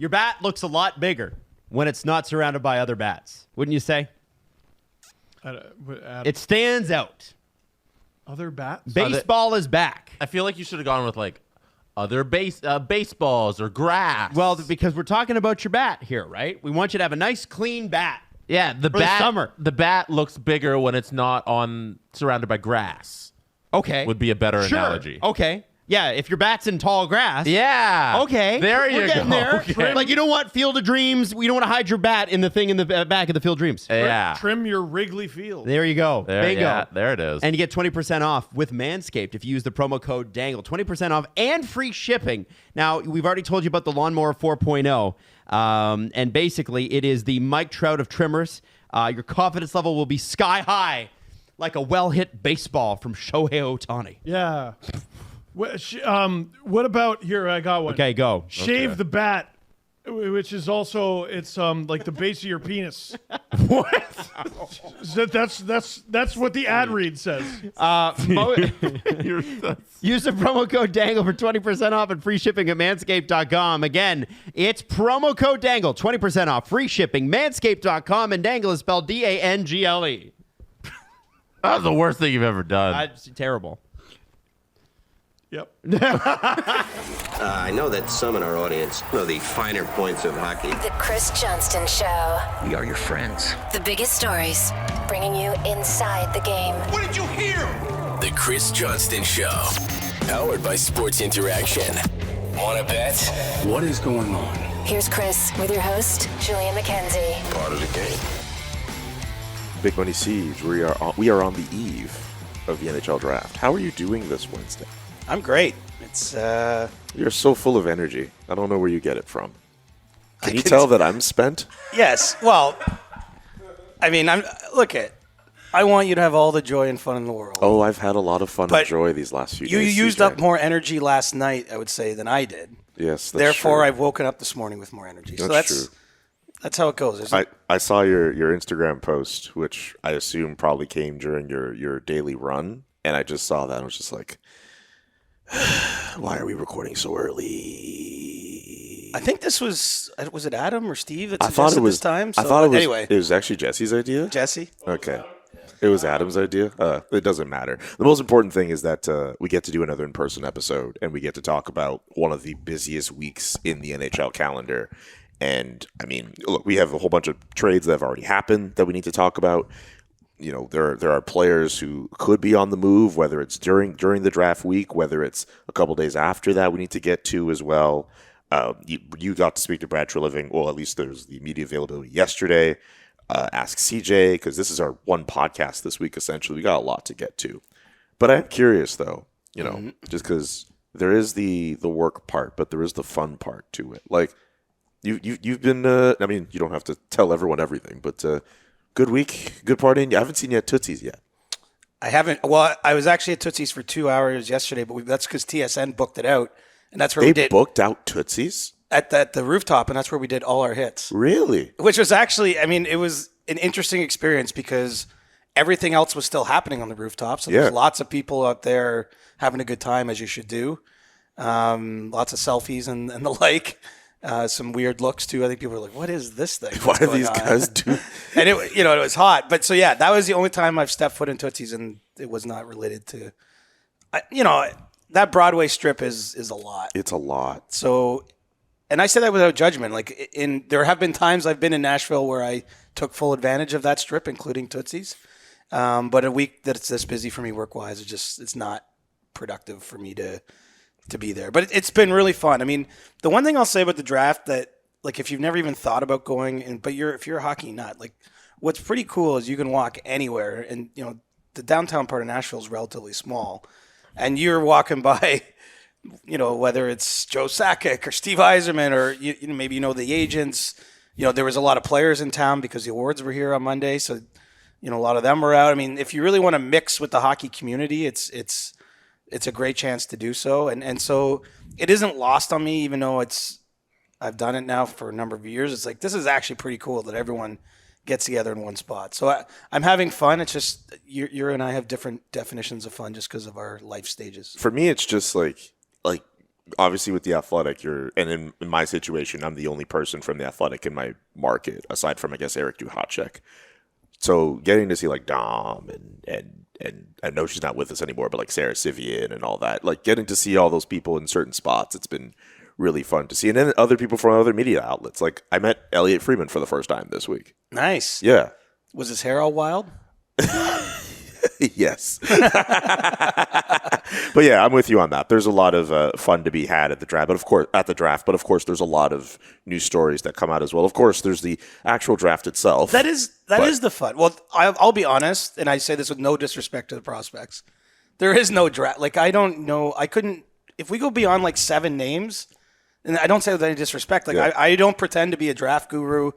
Your bat looks a lot bigger when it's not surrounded by other bats. Wouldn't you say? It stands out. Other bats? Baseball is back. I feel like you should have gone with like other baseballs or grass. Well, because we're talking about your bat here, right? We want you to have a nice, clean bat. Yeah, the bat. Summer. The bat looks bigger when it's not surrounded by grass. Okay. Would be a better analogy. Okay. Yeah, if your bat's in tall grass. Yeah. Okay. There you We're getting go. there. Okay. Like, you don't want Field of Dreams. We don't want to hide your bat in the thing in the back of the Field of Dreams. Yeah. Trim your Wrigley Field. There you go. There, Bingo. yeah, there it is. And you get 20% off with Manscaped if you use the promo code DANGLE. 20% off and free shipping. Now, we've already told you about the Lawnmower 4.0. And basically, it is the Mike Trout of trimmers. Your confidence level will be sky high like a well-hit baseball from Shohei Ohtani. Yeah. What about here? I got one. Okay, go. Shave the bat, which is also it's like the base of your penis. What? That's what the ad read says. Use the promo code DANGLE for 20% off and free shipping at manscaped.com. Again, it's promo code DANGLE, 20% off, free shipping, manscaped.com, and DANGLE is spelled DANGLE. That was the worst thing you've ever done. It's terrible. Yep. I know that some in our audience know the finer points of hockey. The Chris Johnston Show. We are your friends. The biggest stories, bringing you inside the game. What did you hear? The Chris Johnston Show. Powered by Sports Interaction. Want to bet? What is going on? Here's Chris with your host, Julian McKenzie. Part of the game. Big Money Siege, we are on the eve of the NHL draft. How are you doing this Wednesday? I'm great. It's You're so full of energy. I don't know where you get it from. Can you tell that I'm spent? yes. Well, I mean, I want you to have all the joy and fun in the world. Oh, I've had a lot of fun But and joy these last few you days. used CJ. up more energy last night, I would say, than I did. Yes, that's Therefore, true. I've woken up this morning with more energy. So That's that's true. That's how it goes. I saw your Instagram post, which I assume probably came during your daily run, and I just saw that and I was just like, why are we recording so early? I think this was it Adam or Steve that I thought suggested it was this time? I thought it was anyway. It was actually Jesse's idea. Jesse. Okay. It was Adam's idea. It doesn't matter. The most important thing is that we get to do another in-person episode, and we get to talk about one of the busiest weeks in the NHL calendar. And, I mean, look, we have a whole bunch of trades that have already happened that we need to talk about. You know, there are players who could be on the move, whether it's during the draft week, whether it's a couple days after that we need to get to as well. You got to speak to Brad Treliving. Well, at least there's the media availability yesterday. Ask CJ, because this is our one podcast this week, essentially. We got a lot to get to. But I'm curious, though, you know, just because there is the work part, but there is the fun part to it. Like, you've been, I mean, you don't have to tell everyone everything, but good week, good partying. I haven't seen you at Tootsie's yet. I haven't. Well, I was actually at Tootsie's for 2 hours yesterday, but that's because TSN booked it out, and that's where we did. They booked out Tootsie's? At the rooftop, and that's where we did all our hits. Really? Which was actually, I mean, it was an interesting experience because everything else was still happening on the rooftop. So there's lots of people out there having a good time, as you should do. Lots of selfies and the like. Some weird looks too. I think people were like, "What is this thing? What are these guys doing?" And it was hot. But so yeah, that was the only time I've stepped foot in Tootsie's, and it was not related to, that Broadway strip is a lot. It's a lot. So, and I say that without judgment. Like, there have been times I've been in Nashville where I took full advantage of that strip, including Tootsie's. But a week that's this busy for me work-wise, it's not productive for me to be there. But it's been really fun. I mean, the one thing I'll say about the draft that, like, if you've never even thought about going, but if you're a hockey nut, like, what's pretty cool is you can walk anywhere, and the downtown part of Nashville is relatively small, and you're walking by, whether it's Joe Sakic or Steve Yzerman or maybe the agents. There was a lot of players in town because the awards were here on Monday, so a lot of them were out. I mean, if you really want to mix with the hockey community, it's a great chance to do so, and so it isn't lost on me, even though I've done it now for a number of years. It's like, this is actually pretty cool that everyone gets together in one spot. So I'm having fun. It's just you and I have different definitions of fun just because of our life stages. For me, it's just like obviously with the Athletic, in my situation, I'm the only person from the Athletic in my market, aside from, I guess, Eric Duhatschek. So getting to see like Dom and I know she's not with us anymore, but like Sarah Sivian and all that, like getting to see all those people in certain spots, it's been really fun to see. And then other people from other media outlets. Like I met Elliot Freeman for the first time this week. Nice. Yeah. Was his hair all wild? Yes. But yeah, I'm with you on that. There's a lot of fun to be had at the draft, but of course, there's a lot of new stories that come out as well. Of course, there's the actual draft itself. That is the fun. Well, I'll be honest, and I say this with no disrespect to the prospects. There is no draft. Like I don't know. I couldn't. If we go beyond like 7 names, and I don't say with any disrespect. Like I don't pretend to be a draft guru.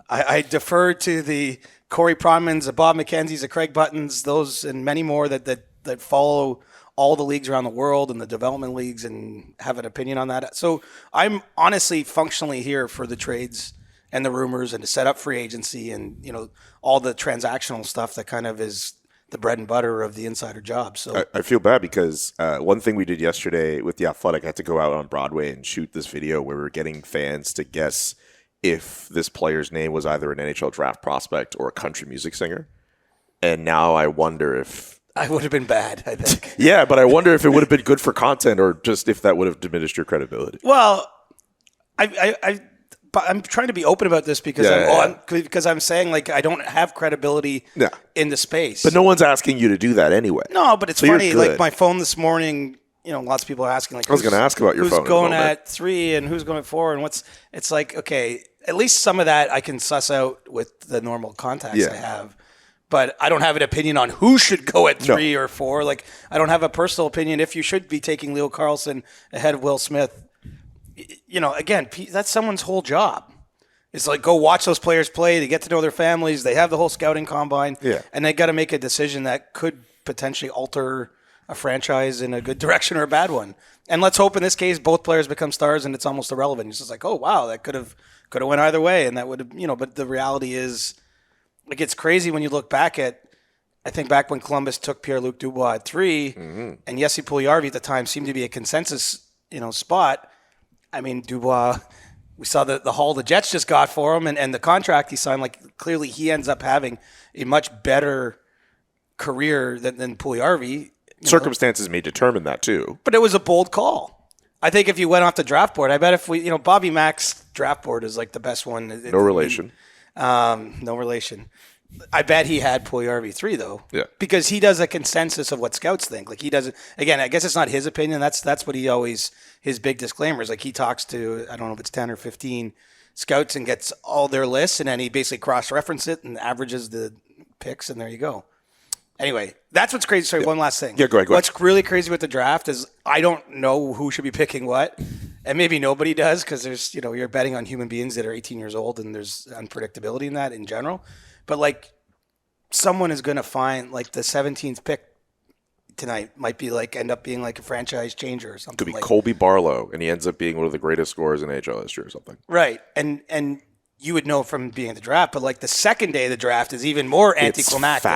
I defer to the Corey Pronmans, the Bob McKenzies, the Craig Buttons, those and many more that follow all the leagues around the world and the development leagues and have an opinion on that. So I'm honestly functionally here for the trades and the rumors and to set up free agency and, all the transactional stuff that kind of is the bread and butter of the insider job. So I feel bad because one thing we did yesterday with the Athletic, I had to go out on Broadway and shoot this video where we were getting fans to guess if this player's name was either an NHL draft prospect or a country music singer. And now I wonder if I would have been bad, I think. Yeah, but I wonder if it would have been good for content or just if that would have diminished your credibility. Well, I'm trying to be open about this because because I'm saying like I don't have credibility in the space. But no one's asking you to do that anyway. No, but it's funny. Like my phone this morning, lots of people are asking like I was going to ask about your phone. Who's going at 3 and who's going at 4 and it's like, okay, at least some of that I can suss out with the normal contacts I have. But I don't have an opinion on who should go at 3 or 4. Like, I don't have a personal opinion if you should be taking Leo Karlsson ahead of Will Smith. Again, that's someone's whole job. It's like, go watch those players play. They get to know their families. They have the whole scouting combine. Yeah. And they got to make a decision that could potentially alter a franchise in a good direction or a bad one. And let's hope in this case both players become stars and it's almost irrelevant. It's just like, oh, wow, that could have went either way. And that would have, but the reality is, like, it's crazy when you look back I think back when Columbus took Pierre-Luc Dubois at 3 and Jesse Puljujarvi at the time seemed to be a consensus, spot. I mean, Dubois, we saw the haul the Jets just got for him and the contract he signed. Like, clearly he ends up having a much better career than Puljujarvi. Circumstances may determine that too. But it was a bold call. I think if you went off the draft board, I bet if we, Bobby Mack's draft board is like the best one. No relation. No relation. I bet he had Puljujarvi 3 though. Yeah. Because he does a consensus of what scouts think. Like he doesn't. Again, I guess it's not his opinion. That's what he always his big disclaimer is. Like he talks to I don't know if it's 10 or 15 scouts and gets all their lists and then he basically cross-references it and averages the picks and there you go. Anyway, that's what's crazy. Sorry, one last thing. Yeah, go ahead. What's really crazy with the draft is I don't know who should be picking what. And maybe nobody does because there's, you're betting on human beings that are 18 years old and there's unpredictability in that in general. But like someone is going to find like the 17th pick tonight might be like end up being like a franchise changer or something. Could be like Colby Barlow and he ends up being one of the greatest scorers in NHL history or something. Right. And you would know from being at the draft, but like the second day of the draft is even more anticlimactic.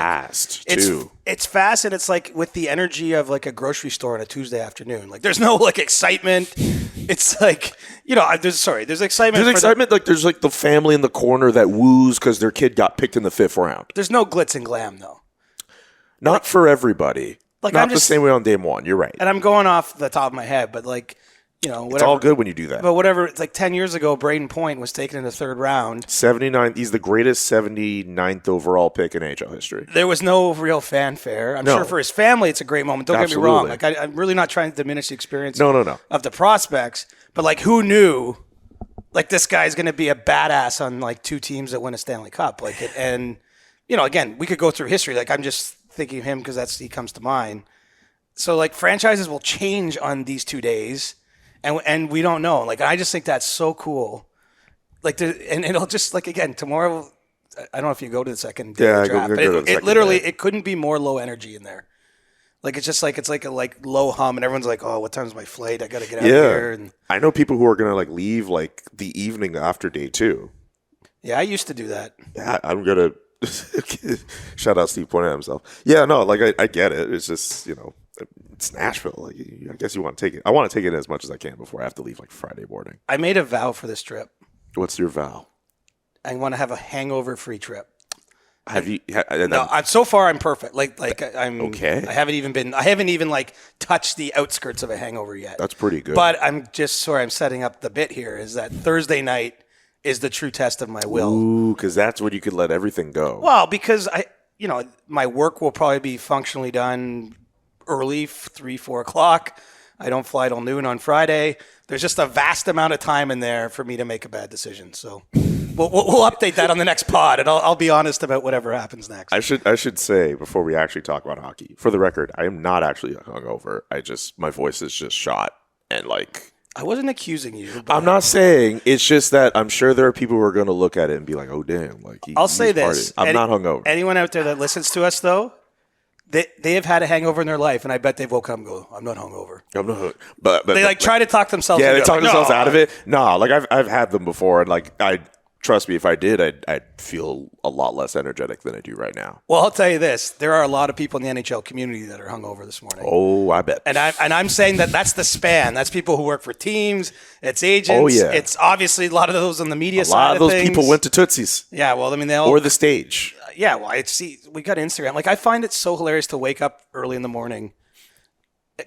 It's fast, and it's like with the energy of like a grocery store on a Tuesday afternoon. Like there's no like excitement. It's like there's excitement. There's excitement. Like there's like the family in the corner that woos because their kid got picked in the 5th round. There's no glitz and glam though. Not for everybody. Like not the same way on day 1. You're right. And I'm going off the top of my head, but like. Whatever. It's all good when you do that. But whatever, it's like 10 years ago, Braden Point was taken in the 3rd round. 79. He's the greatest 79th overall pick in NHL history. There was no real fanfare. I'm sure for his family, it's a great moment. Don't get me wrong. Like I'm really not trying to diminish the experience of the prospects. But like who knew like this guy's going to be a badass on like 2 teams that win a Stanley Cup. Like and again, we could go through history. Like I'm just thinking of him because he comes to mind. So like franchises will change on these 2 days. And we don't know. Like I just think that's so cool. Like and it'll just like again tomorrow. I don't know if you go to the second day of the draft, but it literally it couldn't be more low energy in there. Like it's just like it's like a low hum, and everyone's like, "Oh, what time's my flight? I got to get out of here." And I know people who are gonna like leave like the evening after day 2. Yeah, I used to do that. Yeah, I'm gonna shout out Steve pointing at himself. Yeah, no, like I get it. It's just It's Nashville. Like, I guess you want to take it. I want to take it as much as I can before I have to leave like Friday morning. I made a vow for this trip. What's your vow? I want to have a hangover-free trip. Have you? No, so far I'm perfect. I'm okay. I haven't even like touched the outskirts of a hangover yet. That's pretty good. But I'm setting up the bit here is that Thursday night is the true test of my will. Ooh, because that's when you could let everything go. Well, because my work will probably be functionally done early, 3-4 o'clock. I don't fly till noon on Friday. There's just a vast amount of time in there for me to make a bad decision. So we'll update that on the next pod, and I'll be honest about whatever happens next. I should say before we actually talk about hockey, for the record, I am not actually hungover. My voice is just shot, and like I wasn't accusing you. I'm not saying. It's just that I'm sure there are people who are going to look at it and be like, "Oh, damn!" Like I'll say this: I'm not hungover. Anyone out there that listens to us, though, they have had a hangover in their life, and I bet they've woke up and go, "I'm not hungover." I'm not, but they try to talk themselves. Yeah, they talk themselves no, out of it. No, like I've had them before, and like trust me, if I did, I'd feel a lot less energetic than I do right now. Well, I'll tell you this: there are a lot of people in the NHL community that are hungover this morning. Oh, I bet. And I'm saying that's the span. That's people who work for teams. It's agents. Oh, yeah. It's obviously a lot of those on the media side. A lot of those things. people went to Tootsie's. Yeah, well, I mean, they all or the stage. Yeah, well, we got Instagram. Like, I find it so hilarious to wake up early in the morning,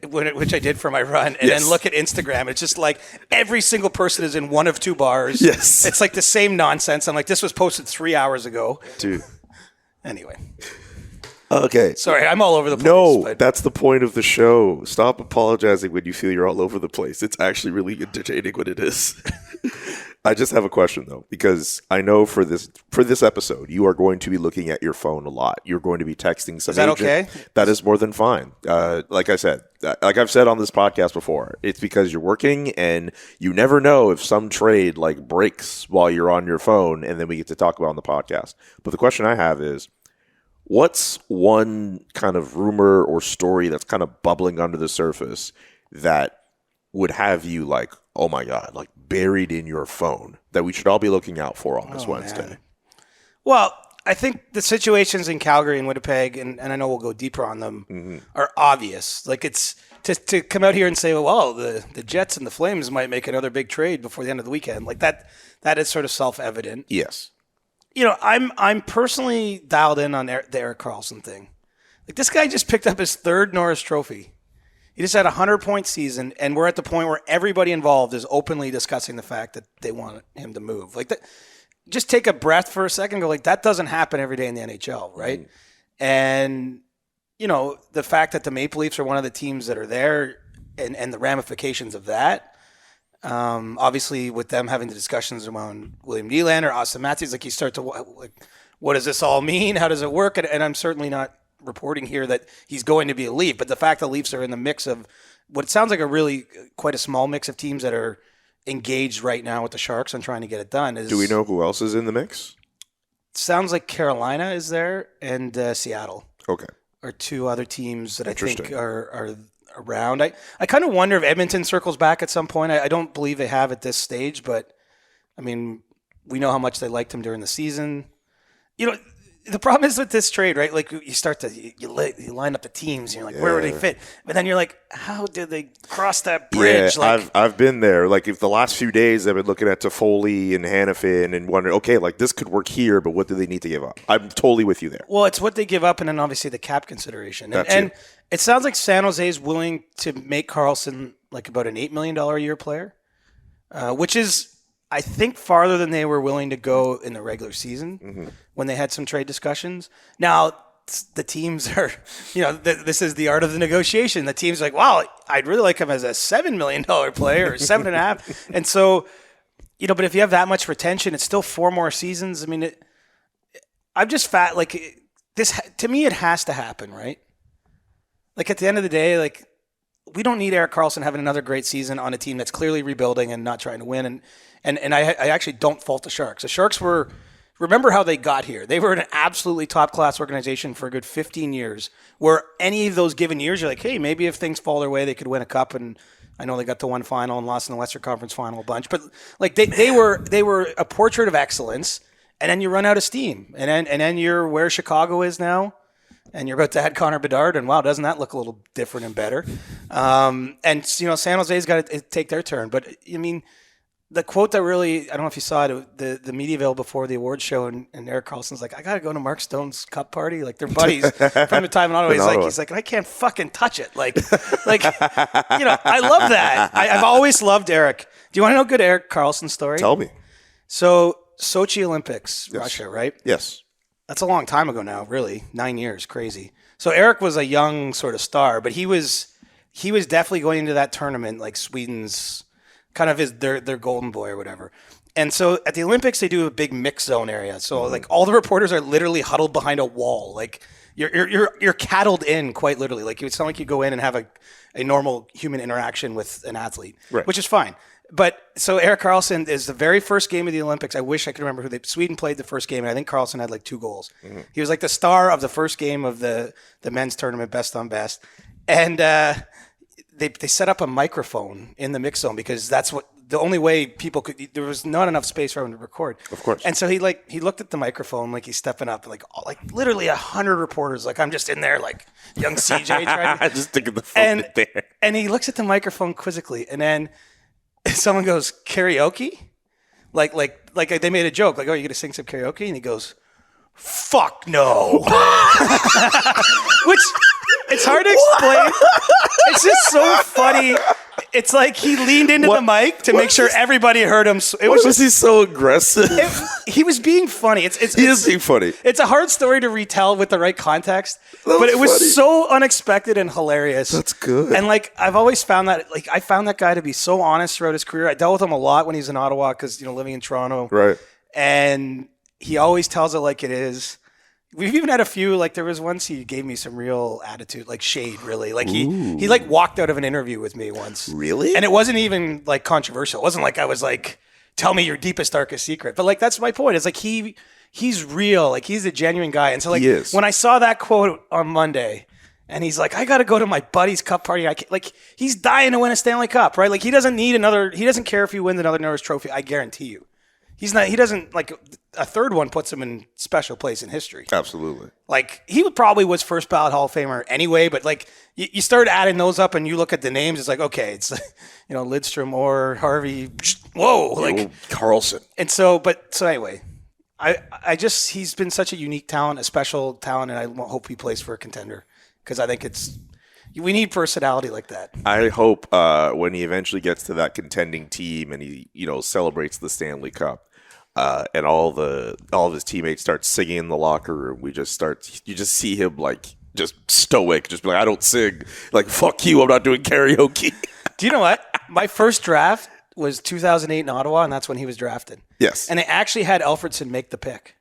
which I did for my run, and then look at Instagram. It's just like every single person is in one of two bars. Yes. It's like the same nonsense. I'm like, this was posted 3 hours ago. Dude. Anyway. Okay. Sorry, I'm all over the place. No, that's the point of the show. Stop apologizing when you feel you're all over the place. It's actually really entertaining when it is. I just have a question, though, because I know for this episode, you are going to be looking at your phone a lot. You're going to be texting some Is that agent. okay? That is more than fine. Like I've said on this podcast before, it's because you're working and you never know if some trade like breaks while you're on your phone, and then we get to talk about it on the podcast. But the question I have is, what's one kind of rumor or story that's kind of bubbling under the surface that would have you like, oh my God, like buried in your phone that we should all be looking out for on this Wednesday? Man. Well, I think the situations in Calgary and Winnipeg, and I know we'll go deeper on them, are obvious. Like it's to come out here and say, well, the Jets and the Flames might make another big trade before the end of the weekend. Like that is sort of self-evident. Yes. I'm personally dialed in on the Erik Karlsson thing. Like this guy just picked up his third Norris Trophy. He just had a 100-point season, and we're at the point where everybody involved is openly discussing the fact that they want him to move. Like that, just take a breath for a second and go, like, that doesn't happen every day in the NHL, right? And, the fact that the Maple Leafs are one of the teams that are there and the ramifications of that, obviously with them having the discussions around William Nylander, Austin Matthews, like you start to, like, what does this all mean? How does it work? And I'm certainly not reporting here that he's going to be a Leaf, but the fact the Leafs are in the mix of what sounds like a really quite a small mix of teams that are engaged right now with the Sharks on trying to get it done. Do we know who else is in the mix? Sounds like Carolina is there and Seattle. Okay. Are two other teams that I think are around. I kind of wonder if Edmonton circles back at some point. I don't believe they have at this stage, but I mean, we know how much they liked him during the season. The problem is with this trade, right? Like you start to you line up the teams, and you're like, where would they fit? But then you're like, how did they cross that bridge? Yeah, I've been there. Like if the last few days I've been looking at Toffoli and Hannafin and wondering, okay, like this could work here, but what do they need to give up? I'm totally with you there. Well, it's what they give up, and then obviously the cap consideration. And it sounds like San Jose is willing to make Karlsson like about an $8 million a year player, which is, I think, farther than they were willing to go in the regular season when they had some trade discussions. Now, the teams are, this is the art of the negotiation. The team's like, wow, I'd really like him as a $7 million player or $7.5. And so, but if you have that much retention, it's still 4 more seasons. I mean, I'm just this, to me, it has to happen, right? Like at the end of the day, like we don't need Erik Karlsson having another great season on a team that's clearly rebuilding and not trying to win. And I actually don't fault the Sharks. The Sharks remember how they got here. They were an absolutely top-class organization for a good 15 years, where any of those given years, you're like, hey, maybe if things fall their way, they could win a cup. And I know they got to one final and lost in the Western Conference final a bunch. But like they were a portrait of excellence, and then you run out of steam. And then you're where Chicago is now. and you're about to add Connor Bedard, and wow, doesn't that look a little different and better? And San Jose's got to take their turn. But I mean, the quote that really, I don't know if you saw it, the media avail before the awards show, and Erik Karlsson's like, I got to go to Mark Stone's cup party. Like, they're buddies from the time in Ottawa. He's like, I can't fucking touch it. Like, I love that. I've always loved Erik. Do you want to know a good Erik Karlsson story? Tell me. So, Sochi Olympics, Yes. Russia, right? Yes. That's a long time ago now, really. 9 years, crazy. So Erik was a young sort of star, but he was definitely going into that tournament like Sweden's kind of their golden boy or whatever. And so at the Olympics, they do a big mix zone area. So like all the reporters are literally huddled behind a wall. Like you're cattled in quite literally. Like it would sound like you go in and have a normal human interaction with an athlete, Right. which is fine. But so Erik Karlsson is the very first game of the Olympics. I wish I could remember Sweden played the first game, and I think Karlsson had like 2 goals. Mm-hmm. He was like the star of the first game of the men's tournament, best on best. And they set up a microphone in the mix zone because that's what the only way people could. There was not enough space for him to record. Of course. And so he looked at the microphone like he's stepping up, like literally 100 reporters. Like I'm just in there, like young CJ trying to just sticking the phone there. And he looks at the microphone quizzically, and then someone goes, karaoke? Like they made a joke, like, oh, you're going to sing some karaoke? And he goes, fuck no. Which, it's hard to explain. It's just so funny. It's like he leaned into the mic to make sure everybody heard him. Was he so aggressive? He was being funny. He is being funny. It's a hard story to retell with the right context, but it was funny. so unexpected and hilarious. That's good. And like I've always found that, like I found that guy to be so honest throughout his career. I dealt with him a lot when he was in Ottawa because living in Toronto, Right. and he always tells it like it is. We've even had a few, like there was once he gave me some real attitude, like shade, really. Like he like walked out of an interview with me once. Really? And it wasn't even like controversial. It wasn't like I was like, tell me your deepest, darkest secret. But like, that's my point. It's like he's real. Like he's a genuine guy. And so like when I saw that quote on Monday and he's like, I got to go to my buddy's cup party. Like he's dying to win a Stanley Cup, right? Like he doesn't care if he wins another Norris Trophy. I guarantee you. He doesn't like a third one puts him in special place in history. Absolutely. Like he probably was first ballot Hall of Famer anyway, but like you start adding those up and you look at the names, it's like, okay, it's Lidstrom or Harvey. Whoa, like Karlsson. And so anyway, I just he's been such a unique talent, a special talent, and I hope he plays for a contender because I think we need personality like that. I hope when he eventually gets to that contending team and he celebrates the Stanley Cup. And all of his teammates start singing in the locker room. You just see him like just stoic, just be like, I don't sing. Like, fuck you, I'm not doing karaoke. Do you know what? My first draft was 2008 in Ottawa, and that's when he was drafted. Yes. And they actually had Alfredson make the pick,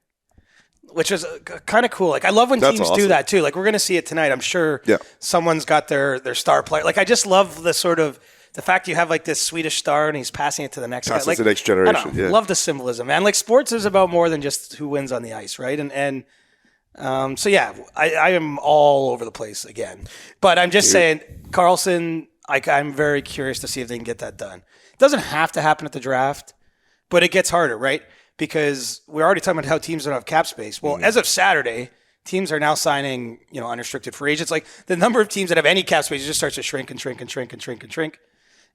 which was kind of cool. Like, I love when teams do that too. Like, we're going to see it tonight. I'm sure someone's got their star player. Like, I just love the fact you have like this Swedish star and he's passing it to the next guy. Like the next generation. I love the symbolism, man. Like sports is about more than just who wins on the ice, right? So yeah, I am all over the place again. But I'm just saying, Karlsson, I'm very curious to see if they can get that done. It doesn't have to happen at the draft, but it gets harder, right? Because we're already talking about how teams don't have cap space. Well, as of Saturday, teams are now signing, unrestricted free agents. Like the number of teams that have any cap space just starts to shrink and shrink and shrink and shrink and shrink.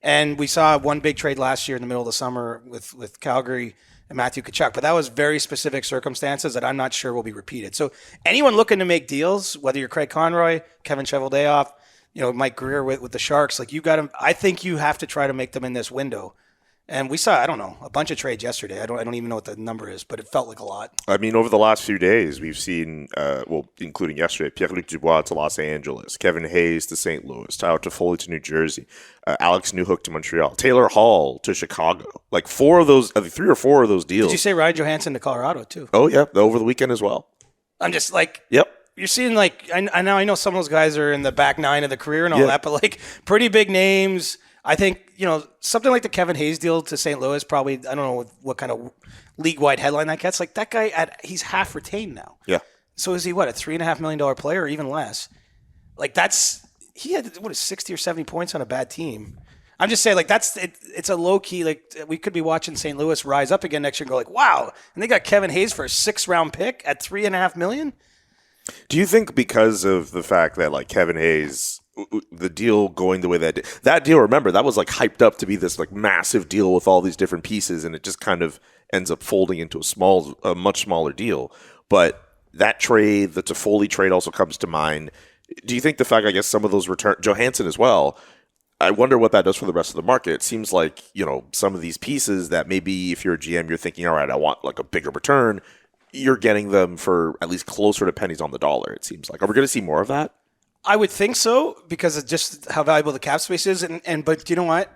And we saw one big trade last year in the middle of the summer with Calgary and Matthew Tkachuk, but that was very specific circumstances that I'm not sure will be repeated. So anyone looking to make deals, whether you're Craig Conroy, Kevin Cheveldayoff, Mike Greer with the Sharks, like I think you have to try to make them in this window. And we saw, I don't know, a bunch of trades yesterday. I don't even know what the number is, but it felt like a lot. I mean, over the last few days, we've seen, including yesterday, Pierre-Luc Dubois to Los Angeles, Kevin Hayes to St. Louis, Tyler Toffoli to New Jersey, Alex Newhook to Montreal, Taylor Hall to Chicago. Like 3 or 4 of those deals. Did you say Ryan Johansson to Colorado too? Oh, yeah, over the weekend as well. I'm just like, yep. You're seeing like, I know some of those guys are in the back 9 of the career and all that, but like pretty big names. I think, something like the Kevin Hayes deal to St. Louis, probably, I don't know what kind of league-wide headline that gets. Like that guy, he's half retained now. Yeah. So is he, a $3.5 million player or even less? Like he had, 60 or 70 points on a bad team. I'm just saying, like, it's a low-key, like, we could be watching St. Louis rise up again next year and go like, wow. And they got Kevin Hayes for a 6th-round pick at $3.5 million? Do you think because of the fact that like Kevin Hayes, the deal going the way that deal, remember, that was like hyped up to be this like massive deal with all these different pieces, and it just kind of ends up folding into a much smaller deal. But that trade, the Toffoli trade, also comes to mind. Do you think the fact, I guess, some of those return Johansson as well? I wonder what that does for the rest of the market. It seems like, some of these pieces that maybe if you're a GM, you're thinking, all right, I want like a bigger return. You're getting them for at least closer to pennies on the dollar, it seems like. Are we going to see more of that? I would think so because of just how valuable the cap space is. But you know what?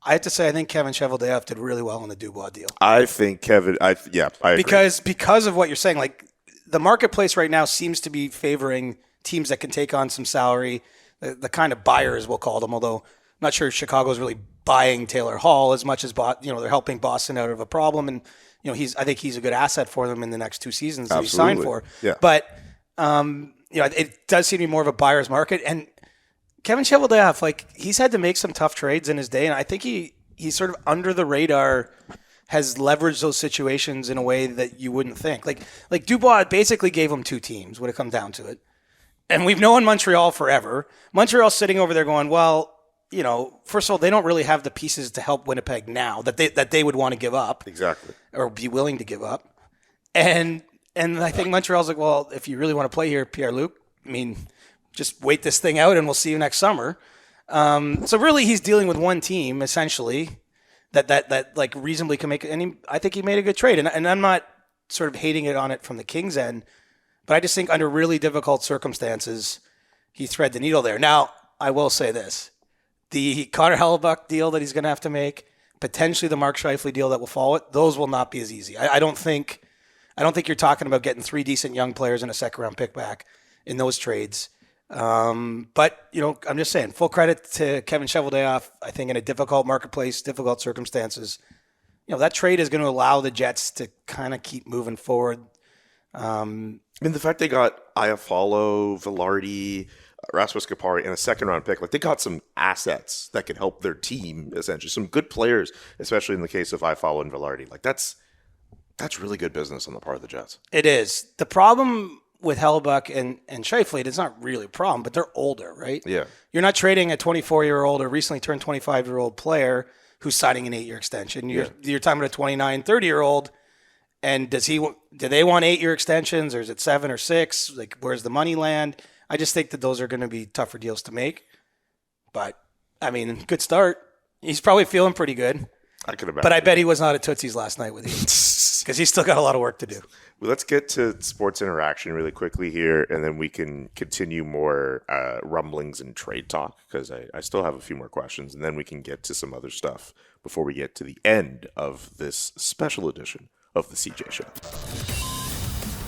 I have to say, I think Kevin Cheveldayoff did really well on the Dubois deal. I think Kevin, I agree. Because of what you're saying, like the marketplace right now seems to be favoring teams that can take on some salary, the kind of buyers we'll call them. Although I'm not sure Chicago is really buying Taylor Hall as much as they're helping Boston out of a problem, and I think he's a good asset for them in the next 2 seasons that he signed for. Yeah. But it does seem to be more of a buyer's market. And Kevin Cheveldayoff, like he's had to make some tough trades in his day, and I think he's sort of under the radar has leveraged those situations in a way that you wouldn't think. Like Dubois basically gave him 2 teams when it comes down to it. And we've known Montreal forever. Montreal's sitting over there going, well, first of all, they don't really have the pieces to help Winnipeg now that they would want to give up. Exactly. Or be willing to give up. And I think Montreal's like, well, if you really want to play here, Pierre-Luc, just wait this thing out and we'll see you next summer. So really he's dealing with one team, essentially, that like reasonably can make it. And I think he made a good trade. And I'm not sort of hating it on it from the Kings end, but I just think under really difficult circumstances, he thread the needle there. Now, I will say this. The Connor Hellebuck deal that he's going to have to make, potentially the Mark Scheifele deal that will follow it, those will not be as easy. I don't think you're talking about getting 3 decent young players and a second-round pick back in those trades. But, I'm just saying, full credit to Kevin Cheveldayoff. I think in a difficult marketplace, difficult circumstances, that trade is going to allow the Jets to kind of keep moving forward. The fact they got Iafallo, Velarde, Rasmus Kupari, and a second-round pick, like they got some assets that could help their team, essentially. Some good players, especially in the case of Iafallo and Velarde. Like that's really good business on the part of the Jets. It is. The problem with Hellebuck and Scheifele, it's not really a problem, but they're older, right? Yeah. You're not trading a 24-year-old or recently turned 25-year-old player who's signing an 8-year extension. You're talking about a 29, 30-year-old, and do they want 8-year extensions, or is it 7 or 6? Like, where's the money land? I just think that those are going to be tougher deals to make. But, good start. He's probably feeling pretty good. I could imagine. But I bet he was not at Tootsie's last night with you because he's still got a lot of work to do. Well, let's get to sports interaction really quickly here, and then we can continue more rumblings and trade talk because I still have a few more questions, and then we can get to some other stuff before we get to the end of this special edition of the CJ Show.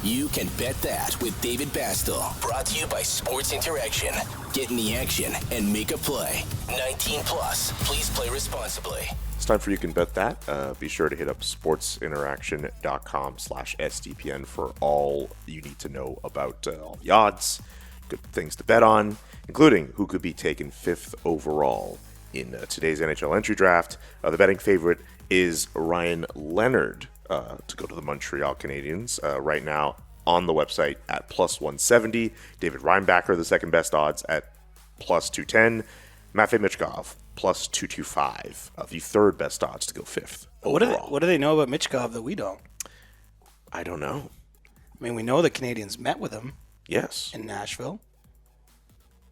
You can bet that with David Bastel. Brought to you by Sports Interaction. Get in the action and make a play. 19 plus. Please play responsibly. It's time for You Can Bet That. Be sure to hit up sportsinteraction.com/SDPN for all you need to know about all the odds, good things to bet on, including who could be taken 5th overall in today's NHL entry draft. The betting favorite is Ryan Leonard to go to the Montreal Canadiens right now on the website at +170. David Reinbacher, the second best odds at +210. Matvei Michkov +225, the third best odds to go 5th overall. What do they know about Michkov that we don't? I don't know. We know the Canadians met with him. Yes. In Nashville.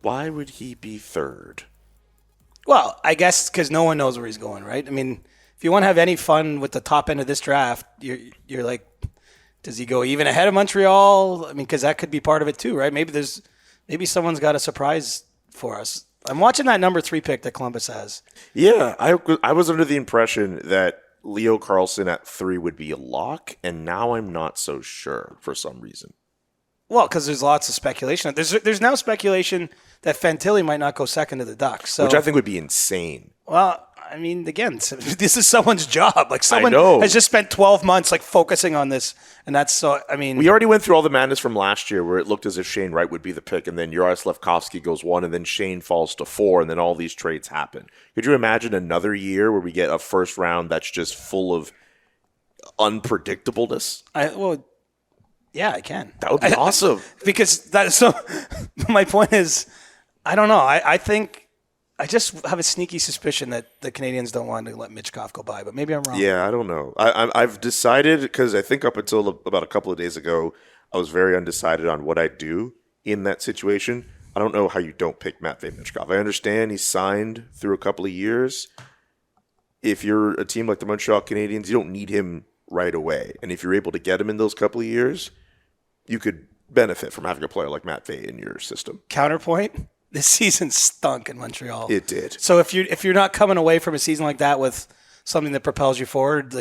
Why would he be 3rd? Well, I guess because no one knows where he's going, right? If you want to have any fun with the top end of this draft, you're like, does he go even ahead of Montreal? Because that could be part of it too, right? Maybe someone's got a surprise for us. I'm watching that number 3 pick that Columbus has. Yeah, I was under the impression that Leo Karlsson at 3 would be a lock, and now I'm not so sure for some reason. Well, because there's lots of speculation. There's now speculation that Fantilli might not go second to the Ducks. Which I think would be insane. Well, again, this is someone's job. Like someone I know. has just spent 12 months focusing on this, and that's so. We already went through all the madness from last year, where it looked as if Shane Wright would be the pick, and then Juraj Slafkovsky goes 1, and then Shane falls to 4, and then all these trades happen. Could you imagine another year where we get a first round that's just full of unpredictableness? Yeah, I can. That would be awesome. Because so my point is, I don't know. I think I just have a sneaky suspicion that the Canadians don't want to let Michkov go by, but maybe I'm wrong. Yeah, I don't know. I've decided, because I think up until about a couple of days ago, I was very undecided on what I'd do in that situation. I don't know how you don't pick Matvei Michkov. I understand he's signed through a couple of years. If you're a team like the Montreal Canadiens, you don't need him right away. And if you're able to get him in those couple of years, you could benefit from having a player like Matvei in your system. Counterpoint, this season stunk in Montreal. It did. So if you're not coming away from a season like that with something that propels you forward,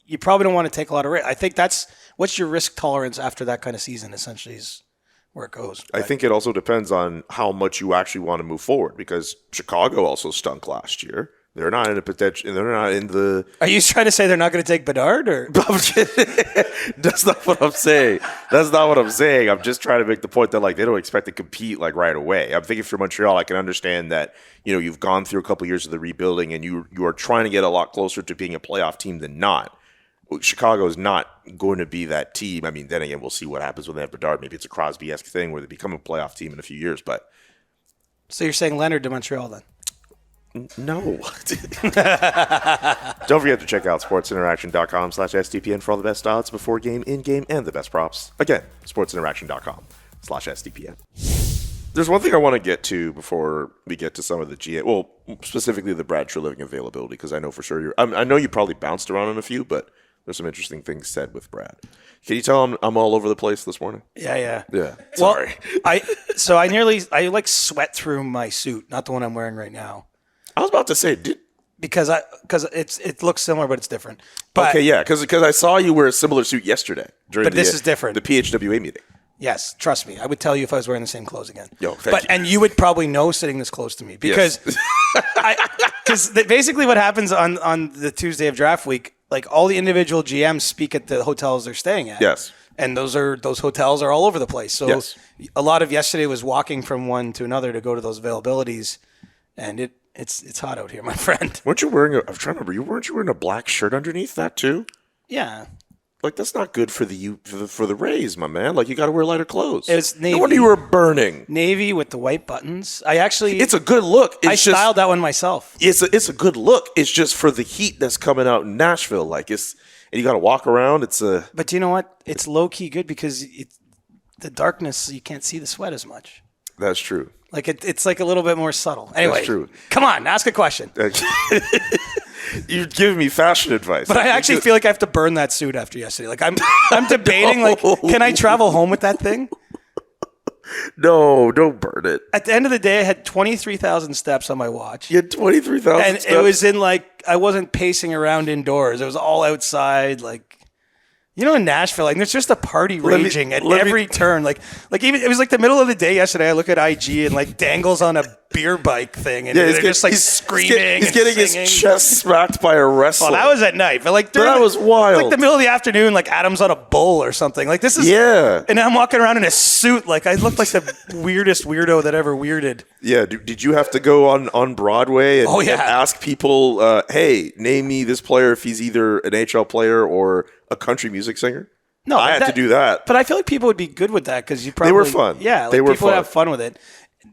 you probably don't want to take a lot of risk. I think what's your risk tolerance after that kind of season, essentially, is where it goes. I think it also depends on how much you actually want to move forward, because Chicago also stunk last year. They're not in a potential. They're not in the. Are you trying to say they're not going to take Bedard? Or that's not what I'm saying. That's not what I'm saying. I'm just trying to make the point that they don't expect to compete right away. I'm thinking for Montreal, I can understand that you've gone through a couple of years of the rebuilding and you are trying to get a lot closer to being a playoff team than not. Chicago is not going to be that team. I mean, then again, we'll see what happens when they have Bedard. Maybe it's a Crosby-esque thing where they become a playoff team in a few years. But so you're saying Leonard to Montreal then? No. Don't forget to check out sportsinteraction.com/SDPN for all the best odds before game, in game, and the best props. Again, sportsinteraction.com/SDPN. There's one thing I want to get to before we get to some of the GM. Well, specifically the Brad Treliving availability, because I know for sure I know you probably bounced around on a few, but there's some interesting things said with Brad. Can you tell I'm all over the place this morning? Yeah. Sorry. Well, I sweat through my suit, not the one I'm wearing right now. I was about to say, because it looks similar, but it's different. But, okay, yeah, because I saw you wear a similar suit yesterday during this is different. The PHWA meeting. Yes, trust me. I would tell you if I was wearing the same clothes again. Yo, thank you. And you would probably know sitting this close to me because because basically what happens on the Tuesday of draft week, all the individual GMs speak at the hotels they're staying at. Yes. And those hotels are all over the place. So yes. A lot of yesterday was walking from one to another to go to those availabilities, and it's hot out here, my friend. Weren't you wearing I'm trying to remember, weren't you wearing a black shirt underneath that too? Yeah. That's not good for the Rays, my man. You got to wear lighter clothes. It's navy. No wonder you were burning. Navy with the white buttons. It's a good look. I styled that one myself. It's a good look. It's just for the heat that's coming out in Nashville. And you got to walk around. But you know what? It's low key good because the darkness, you can't see the sweat as much. That's true. It's a little bit more subtle. Anyway, that's true. Come on, ask a question. You're giving me fashion advice. But I actually feel like I have to burn that suit after yesterday. I'm debating, can I travel home with that thing? No, don't burn it. At the end of the day, I had 23,000 steps on my watch. You had 23,000 and steps? It was in I wasn't pacing around indoors. It was all outside, in Nashville, there's just a party raging at every turn. Even it was the middle of the day yesterday. I look at IG and Dangle's on a beer bike thing, and they're just screaming. He's getting his chest smacked by a wrestler. Well, that was at night, but that was wild. It's the middle of the afternoon, Adam's on a bull or something. This is And I'm walking around in a suit, I looked like the weirdest weirdo that ever weirded. Yeah, did you have to go on Broadway and ask people, hey, name me this player if he's either an NHL player or a country music singer? No, I had to do that. But I feel like people would be good with that because you probably... They were fun. Yeah, they were people fun. would have fun with it.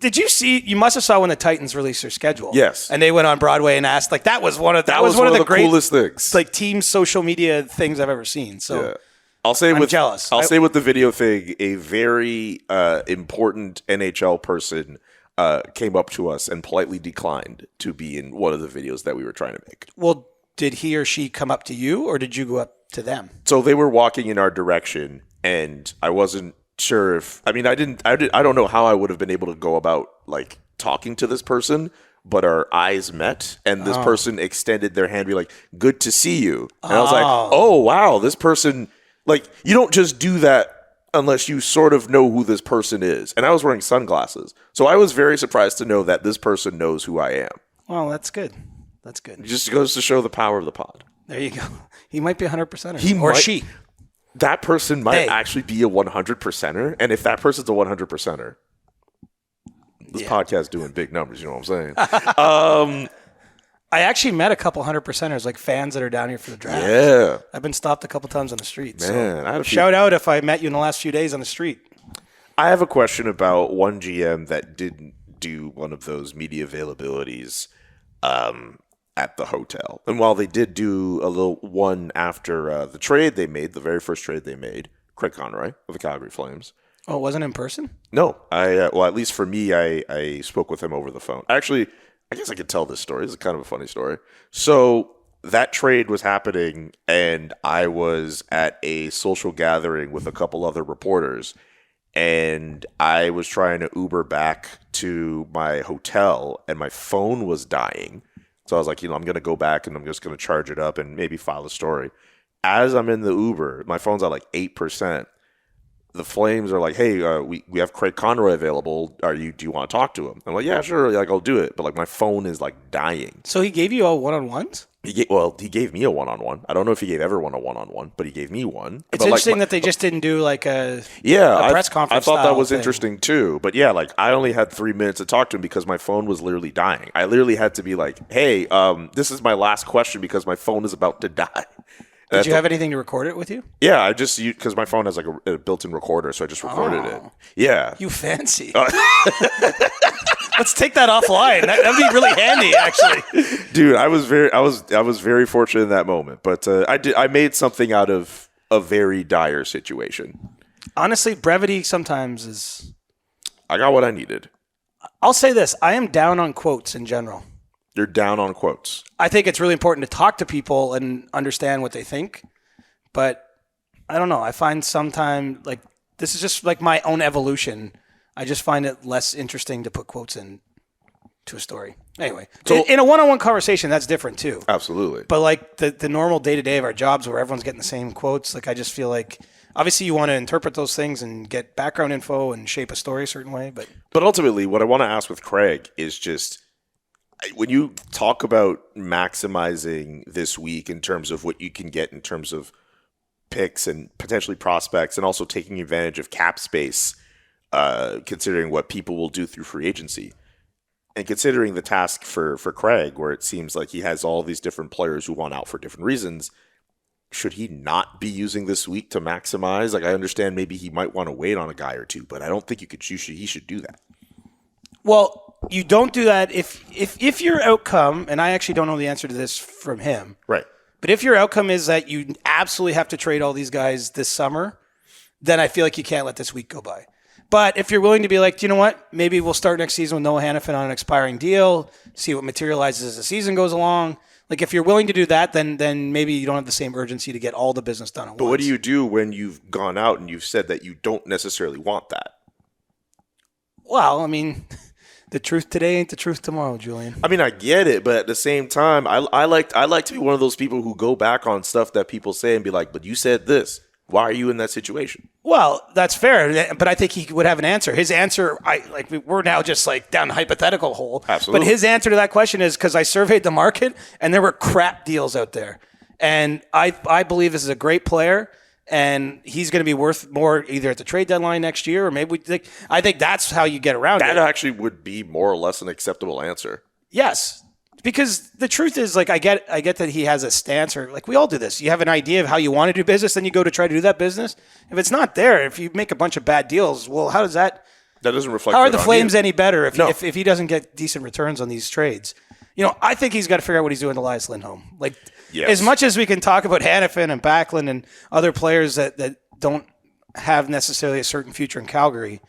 Did you see? You must have saw when the Titans released their schedule. Yes, and they went on Broadway and asked. That was one of the great, coolest things, team social media things I've ever seen. So yeah. I'm jealous. I'll say with the video thing, a very important NHL person came up to us and politely declined to be in one of the videos that we were trying to make. Well, did he or she come up to you, or did you go up to them? So they were walking in our direction, and I wasn't sure if I don't know how I would have been able to go about talking to this person, but our eyes met, and this person extended their hand, be good to see you. And I was oh wow, this person, you don't just do that unless you sort of know who this person is. And I was wearing sunglasses, so I was very surprised to know that this person knows who I am. Well, that's good. That's good. It just goes to show the power of the pod. There you go. He might be 100%er. Or she. That person might actually be a 100%er. And if that person's a 100%er, this podcast doing big numbers, you know what I'm saying? I actually met a couple 100%ers, like fans that are down here for the draft. Yeah. I've been stopped a couple times on the street. Man, so I had a few- shout out if I met you in the last few days on the street. I have a question about one GM that didn't do one of those media availabilities at the hotel. And while they did do a little one after the trade they made, the very first trade they made, Craig Conroy of the Calgary Flames. Oh, it wasn't in person? No, well, at least for me, I spoke with him over the phone. Actually, I guess I could tell this story. It's kind of a funny story. So that trade was happening, and I was at a social gathering with a couple other reporters, and I was trying to Uber back to my hotel, and my phone was dying. So I was like, I'm going to go back, and I'm just going to charge it up and maybe file a story. As I'm in the Uber, my phone's at like 8%. The Flames are like, hey, we have Craig Conroy available. Do you want to talk to him? I'm like, yeah, sure. Like, I'll do it. But like, my phone is like dying. So he gave you all one-on-ones? He gave me a one-on-one. I don't know if he gave everyone a one-on-one, but he gave me one. It's interesting that they just didn't do like a press conference. I thought that was thing. interesting too. But yeah, like I only had 3 minutes to talk to him because my phone was literally dying. I literally had to be like, hey, this is my last question because my phone is about to die. Did you have anything to record it with you? Yeah, I just because my phone has like a built-in recorder, so I just recorded it. Yeah, you fancy. Let's take that offline. That'd be really handy, actually. Dude, I was very fortunate in that moment, but I made something out of a very dire situation. Honestly, brevity sometimes is. I got what I needed. I'll say this: I am down on quotes in general. You're down on quotes. I think it's really important to talk to people and understand what they think. But I don't know. I find sometimes like this is just like my own evolution. I just find it less interesting to put quotes in to a story. Anyway, so, in a one-on-one conversation, that's different too. Absolutely. But like the normal day-to-day of our jobs where everyone's getting the same quotes, like I just feel like obviously you want to interpret those things and get background info and shape a story a certain way. But ultimately, what I want to ask with Craig is just, when you talk about maximizing this week in terms of what you can get in terms of picks and potentially prospects and also taking advantage of cap space, considering what people will do through free agency and considering the task for Craig, where it seems like he has all these different players who want out for different reasons, should he not be using this week to maximize? Like, I understand maybe he might want to wait on a guy or two, but I don't think he should do that. Well, you don't do that if your outcome, and I actually don't know the answer to this from him. Right. But if your outcome is that you absolutely have to trade all these guys this summer, then I feel like you can't let this week go by. But if you're willing to be like, you know what, maybe we'll start next season with Noah Hannafin on an expiring deal, see what materializes as the season goes along. Like if you're willing to do that, then maybe you don't have the same urgency to get all the business done at once. But what do you do when you've gone out and you've said that you don't necessarily want that? Well, I mean, the truth today ain't the truth tomorrow, Julian. I mean, I get it, but at the same time, I like to be one of those people who go back on stuff that people say and be like, but you said this. Why are you in that situation? Well, that's fair, but I think he would have an answer. His answer, we're now just like down the hypothetical hole. Absolutely. But his answer to that question is because I surveyed the market and there were crap deals out there. And I believe this is a great player and he's going to be worth more either at the trade deadline next year or maybe I think that's how you get around it. That actually would be more or less an acceptable answer. Yes. Because the truth is, like, I get that he has a stance, or like we all do this. You have an idea of how you want to do business, then you go to try to do that business. If it's not there, if you make a bunch of bad deals, well, how does that? That doesn't reflect. How are the Flames any better if he doesn't get decent returns on these trades? You know, I think he's got to figure out what he's doing to Elias Lindholm. Like, yes. As much as we can talk about Hannafin and Backlund and other players that don't have necessarily a certain future in Calgary,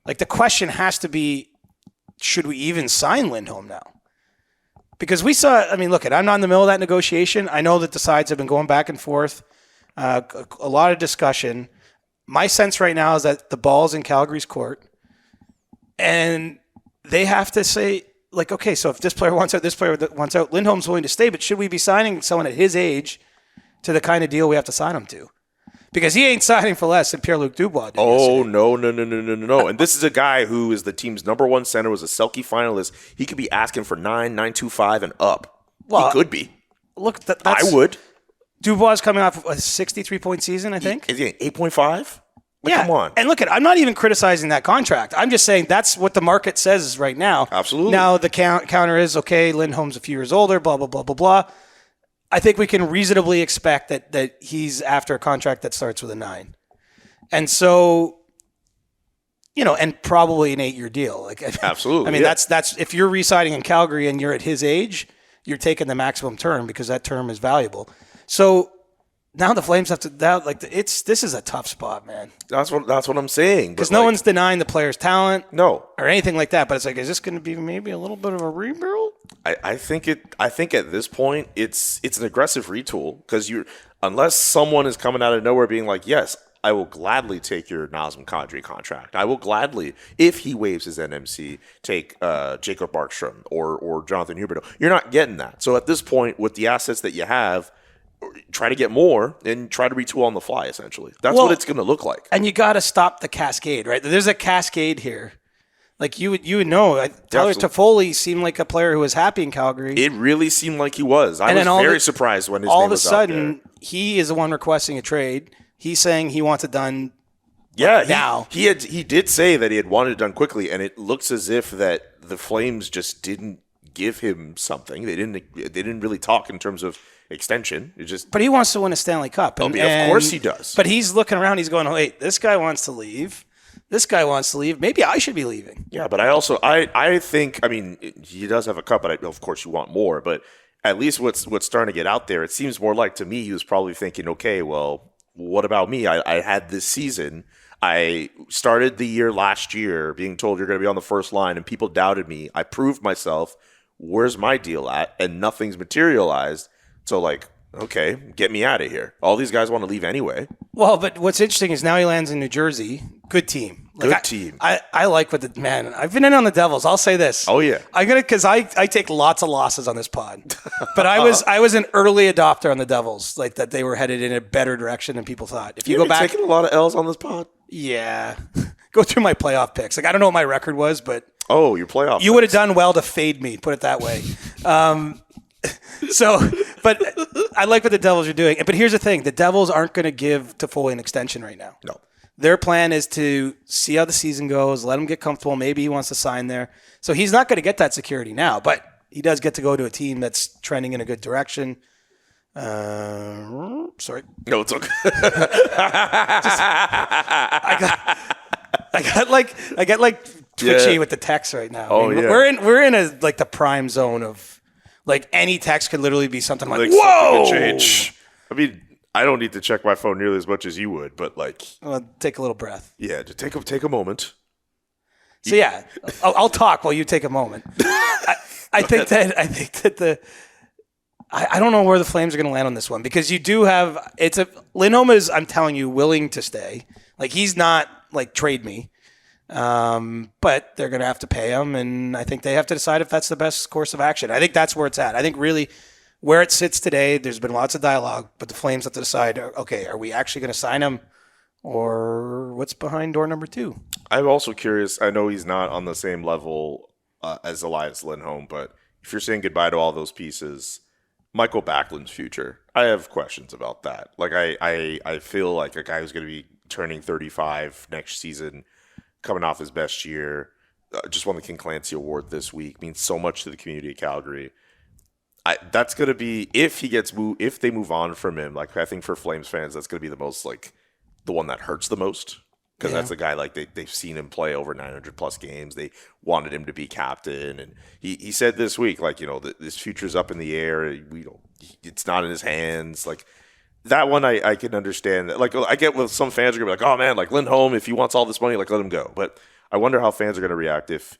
like the question has to be, should we even sign Lindholm now? Because we saw, I mean, look, I'm not in the middle of that negotiation. I know that the sides have been going back and forth, a lot of discussion. My sense right now is that the ball's in Calgary's court, and they have to say, like, okay, so if this player wants out, this player wants out, Lindholm's willing to stay, but should we be signing someone at his age to the kind of deal we have to sign him to? Because he ain't signing for less than Pierre-Luc Dubois did yesterday. No. And this is a guy who is the team's number one center, was a Selke finalist. He could be asking for 9.25 and up. Well, he could be. Look, I would. Dubois is coming off a 63-point season, I think. Is he 8.5? Yeah, come on. And look I'm not even criticizing that contract. I'm just saying that's what the market says right now. Absolutely. Now the counter is, okay, Lindholm's a few years older, blah, blah, blah, blah, blah. I think we can reasonably expect that he's after a contract that starts with a 9. And so, and probably an 8-year deal. Absolutely. I mean, that's if you're re-signing in Calgary and you're at his age, you're taking the maximum term because that term is valuable. So now the Flames have to this is a tough spot, man. That's what I'm saying. Because no one's denying the player's talent, no, or anything like that. But it's is this going to be maybe a little bit of a rebuild? I think at this point it's an aggressive retool because unless someone is coming out of nowhere being like, yes, I will gladly take your Nazem Kadri contract. I will gladly, if he waives his NMC, take Jacob Markstrom or Jonathan Huberdeau. You're not getting that. So at this point, with the assets that you have, try to get more and try to retool on the fly, essentially. That's what it's going to look like. And you got to stop the cascade, right? There's a cascade here. You would know. Tyler Toffoli seemed like a player who was happy in Calgary. It really seemed like he was. I was very surprised when his name was out there. All of a sudden, he is the one requesting a trade. He's saying he wants it done now. He did say that he had wanted it done quickly, and it looks as if that the Flames just didn't give him something. They didn't really talk in terms of extension. But he wants to win a Stanley Cup. Of course he does. But he's looking around. He's going, wait, this guy wants to leave. This guy wants to leave. Maybe I should be leaving. Yeah, but I think, I mean, he does have a cup, but of course you want more. But at least what's starting to get out there, it seems more like to me he was probably thinking, okay, well, what about me? I had this season. I started the year last year being told you're going to be on the first line, and people doubted me. I proved myself. Where's my deal at? And nothing's materialized. So, okay, get me out of here. All these guys want to leave anyway. Well, but what's interesting is now he lands in New Jersey. Good team. Good team. I like what man, I've been in on the Devils. I'll say this. Oh, yeah. Because I take lots of losses on this pod. But I was an early adopter on the Devils, that they were headed in a better direction than people thought. If you go back. Taking a lot of L's on this pod? Yeah. Go through my playoff picks. I don't know what my record was, but. Oh, your playoff You would have done well to fade me, put it that way. But I like what the Devils are doing. But here's the thing. The Devils aren't going to give Toffoli an extension right now. No. Their plan is to see how the season goes, let him get comfortable. Maybe he wants to sign there. So he's not going to get that security now, but he does get to go to a team that's trending in a good direction. Sorry. No, it's okay. I get twitchy with the text right now. Oh, yeah. We're in the prime zone of any text could literally be something like whoa. Change. I mean, I don't need to check my phone nearly as much as you would, but take a little breath. Yeah, just take a moment. So yeah, I'll talk while you take a moment. I think that I don't know where the Flames are going to land on this one because you do have Lindholm is, I'm telling you, willing to stay. He's not trade me, but they're going to have to pay him, and I think they have to decide if that's the best course of action. I think that's where it's at. I think really where it sits today, there's been lots of dialogue, but the Flames have to decide, okay, are we actually going to sign him or what's behind door number 2? I'm also curious. I know he's not on the same level as Elias Lindholm, but if you're saying goodbye to all those pieces, Michael Backlund's future, I have questions about that. I feel like a guy who's going to be turning 35 next season, coming off his best year, just won the King Clancy Award this week, means so much to the community of Calgary. That's going to be, if they move on from him, I think for Flames fans, that's going to be the most, the one that hurts the most. Because that's a guy, they've seen him play over 900 plus games. They wanted him to be captain. And he said this week, this future's up in the air. It's not in his hands. That one I can understand. I get with some fans are going to be oh man, Lindholm, if he wants all this money, let him go. But I wonder how fans are going to react if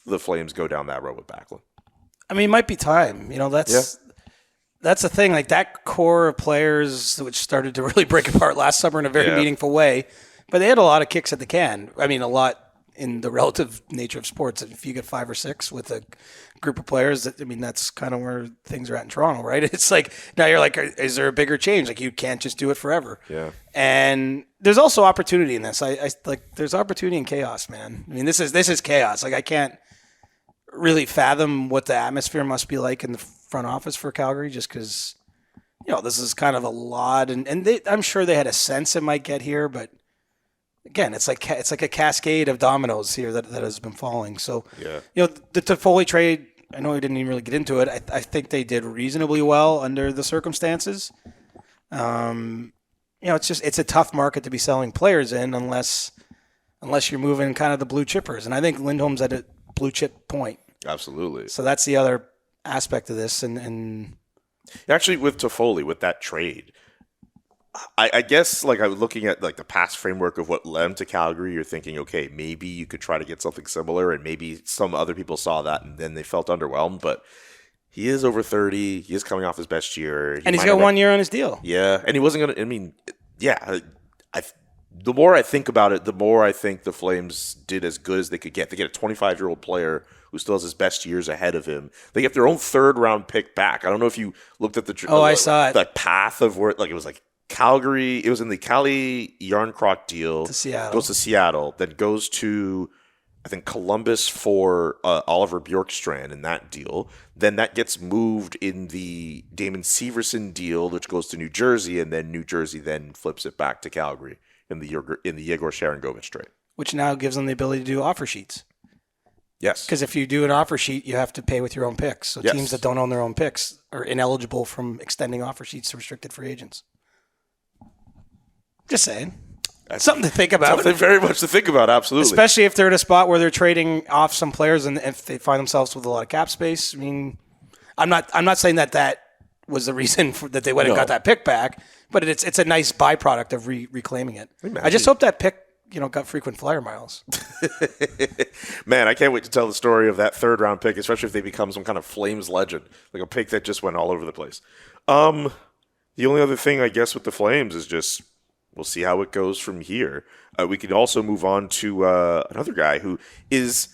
the Flames go down that road with Backlund. I mean, it might be time. That's the thing. That core of players, which started to really break apart last summer in a very meaningful way, but they had a lot of kicks at the can. I mean, a lot in the relative nature of sports. If you get 5 or 6 with a group of players, that's kind of where things are at in Toronto, right? It's now you're is there a bigger change? You can't just do it forever. Yeah. And there's also opportunity in this. There's opportunity in chaos, man. I mean, this is chaos. I can't really fathom what the atmosphere must be like in the front office for Calgary, just because, this is kind of a lot, and I'm sure they had a sense it might get here, but again, it's like a cascade of dominoes here that has been falling. So, Yeah. The Toffoli trade, I know we didn't even really get into it. I think they did reasonably well under the circumstances. It's a tough market to be selling players in unless you're moving kind of the blue chippers. And I think Lindholm's at a blue chip point. Absolutely. So that's the other aspect of this. And actually, with Toffoli, with that trade, I guess like I was looking at like the past framework of what led him to Calgary. You're thinking, okay, maybe you could try to get something similar, and maybe some other people saw that and then they felt underwhelmed. But he is over 30. He is coming off his best year, and he's got 1 year on his deal. Yeah, and he wasn't gonna. I mean, yeah. The more I think about it, the more I think the Flames did as good as they could get. They get a 25-year-old player who still has his best years ahead of him. They get their own third-round pick back. I don't know if you looked at I saw it. The path of where, like, it was like Calgary. It was in the Cali Yarncroc deal. To Seattle. Goes to Seattle. Then goes to, I think, Columbus for Oliver Bjorkstrand in that deal. Then that gets moved in the Damon Severson deal, which goes to New Jersey, and then New Jersey then flips it back to Calgary in the Yegor Sharangovich trade. Which now gives them the ability to do offer sheets. Yes. Because if you do an offer sheet, you have to pay with your own picks. So Yes. teams that don't own their own picks are ineligible from extending offer sheets to restricted free agents. Just saying. That's something to think about. Something very much to think about, absolutely. Especially if they're in a spot where they're trading off some players and if they find themselves with a lot of cap space. I mean, I'm not saying that was the reason that they went and got that pick back, but it's a nice byproduct of reclaiming it. I just hope that pick, got frequent flyer miles. Man, I can't wait to tell the story of that third-round pick, especially if they become some kind of Flames legend, like a pick that just went all over the place. The only other thing, I guess, with the Flames is just we'll see how it goes from here. We could also move on to another guy who is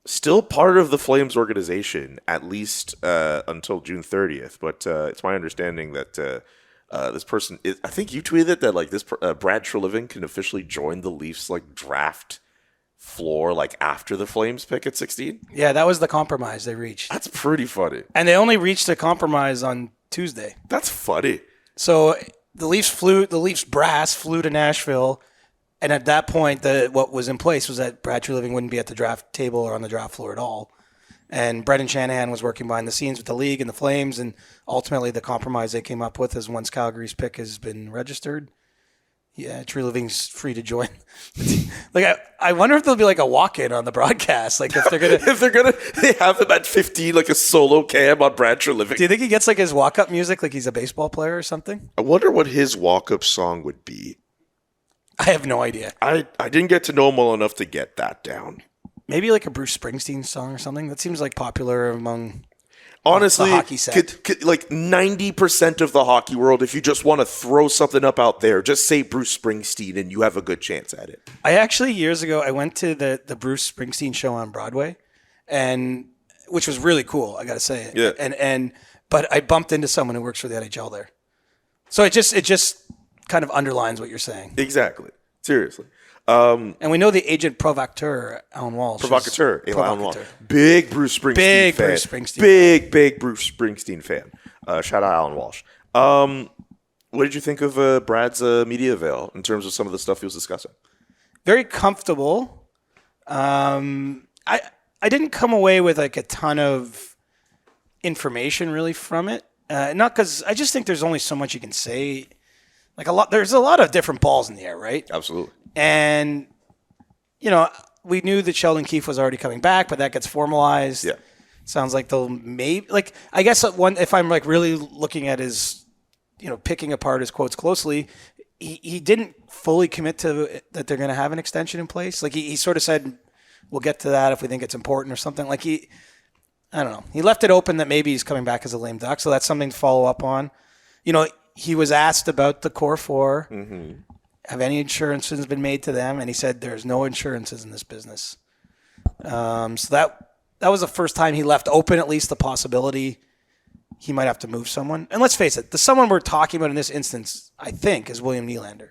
still part of the Flames organization, at least until June 30th. But it's my understanding that this person is, I think you tweeted it, that like this Brad Treliving can officially join the Leafs like draft floor like after the Flames pick at 16. Yeah, that was the compromise they reached. That's pretty funny. And they only reached a compromise on Tuesday. That's funny. So the Leafs brass flew to Nashville, and at that point, what was in place was that Brad Treliving wouldn't be at the draft table or on the draft floor at all. And Brendan Shanahan was working behind the scenes with the league and the Flames, and ultimately the compromise they came up with is once Calgary's pick has been registered, yeah, Treliving's free to join. Like I wonder if there'll be like a walk-in on the broadcast, like if they're gonna they have him at 15 like a solo cam on Brad Treliving. Do you think he gets like his walk-up music like he's a baseball player or something? I wonder what his walk-up song would be. I have no idea. I didn't get to know him well enough to get that down. Maybe like a Bruce Springsteen song or something. That seems like popular among honestly the hockey set. Could, like 90% of the hockey world, if you just want to throw something up out there, just say Bruce Springsteen and you have a good chance at it. I actually years ago I went to the Bruce Springsteen show on Broadway, and which was really cool. I got to say it. Yeah. But I bumped into someone who works for the NHL there, so it just kind of underlines what you're saying. Exactly. Seriously. And we know the agent provocateur, Alan Walsh. Provocateur. Big Bruce Springsteen fan. Bruce Springsteen. Big Bruce Springsteen fan. Shout out Alan Walsh. What did you think of Brad's media avail in terms of some of the stuff he was discussing? Very comfortable. I didn't come away with like a ton of information really from it. Not because I just think there's only so much you can say. There's a lot of different balls in the air, right? Absolutely. And, we knew that Sheldon Keefe was already coming back, but that gets formalized. Yeah. Sounds like they'll I guess if I'm like really looking at his, picking apart his quotes closely, he didn't fully commit to that they're going to have an extension in place. Like he sort of said, we'll get to that if we think it's important or something. Like I don't know. He left it open that maybe he's coming back as a lame duck. So that's something to follow up on. He was asked about the core four. Mm-hmm. Have any insurances been made to them? And he said there's no insurances in this business. So that was the first time he left open at least the possibility he might have to move someone. And let's face it, the someone we're talking about in this instance, I think, is William Nylander.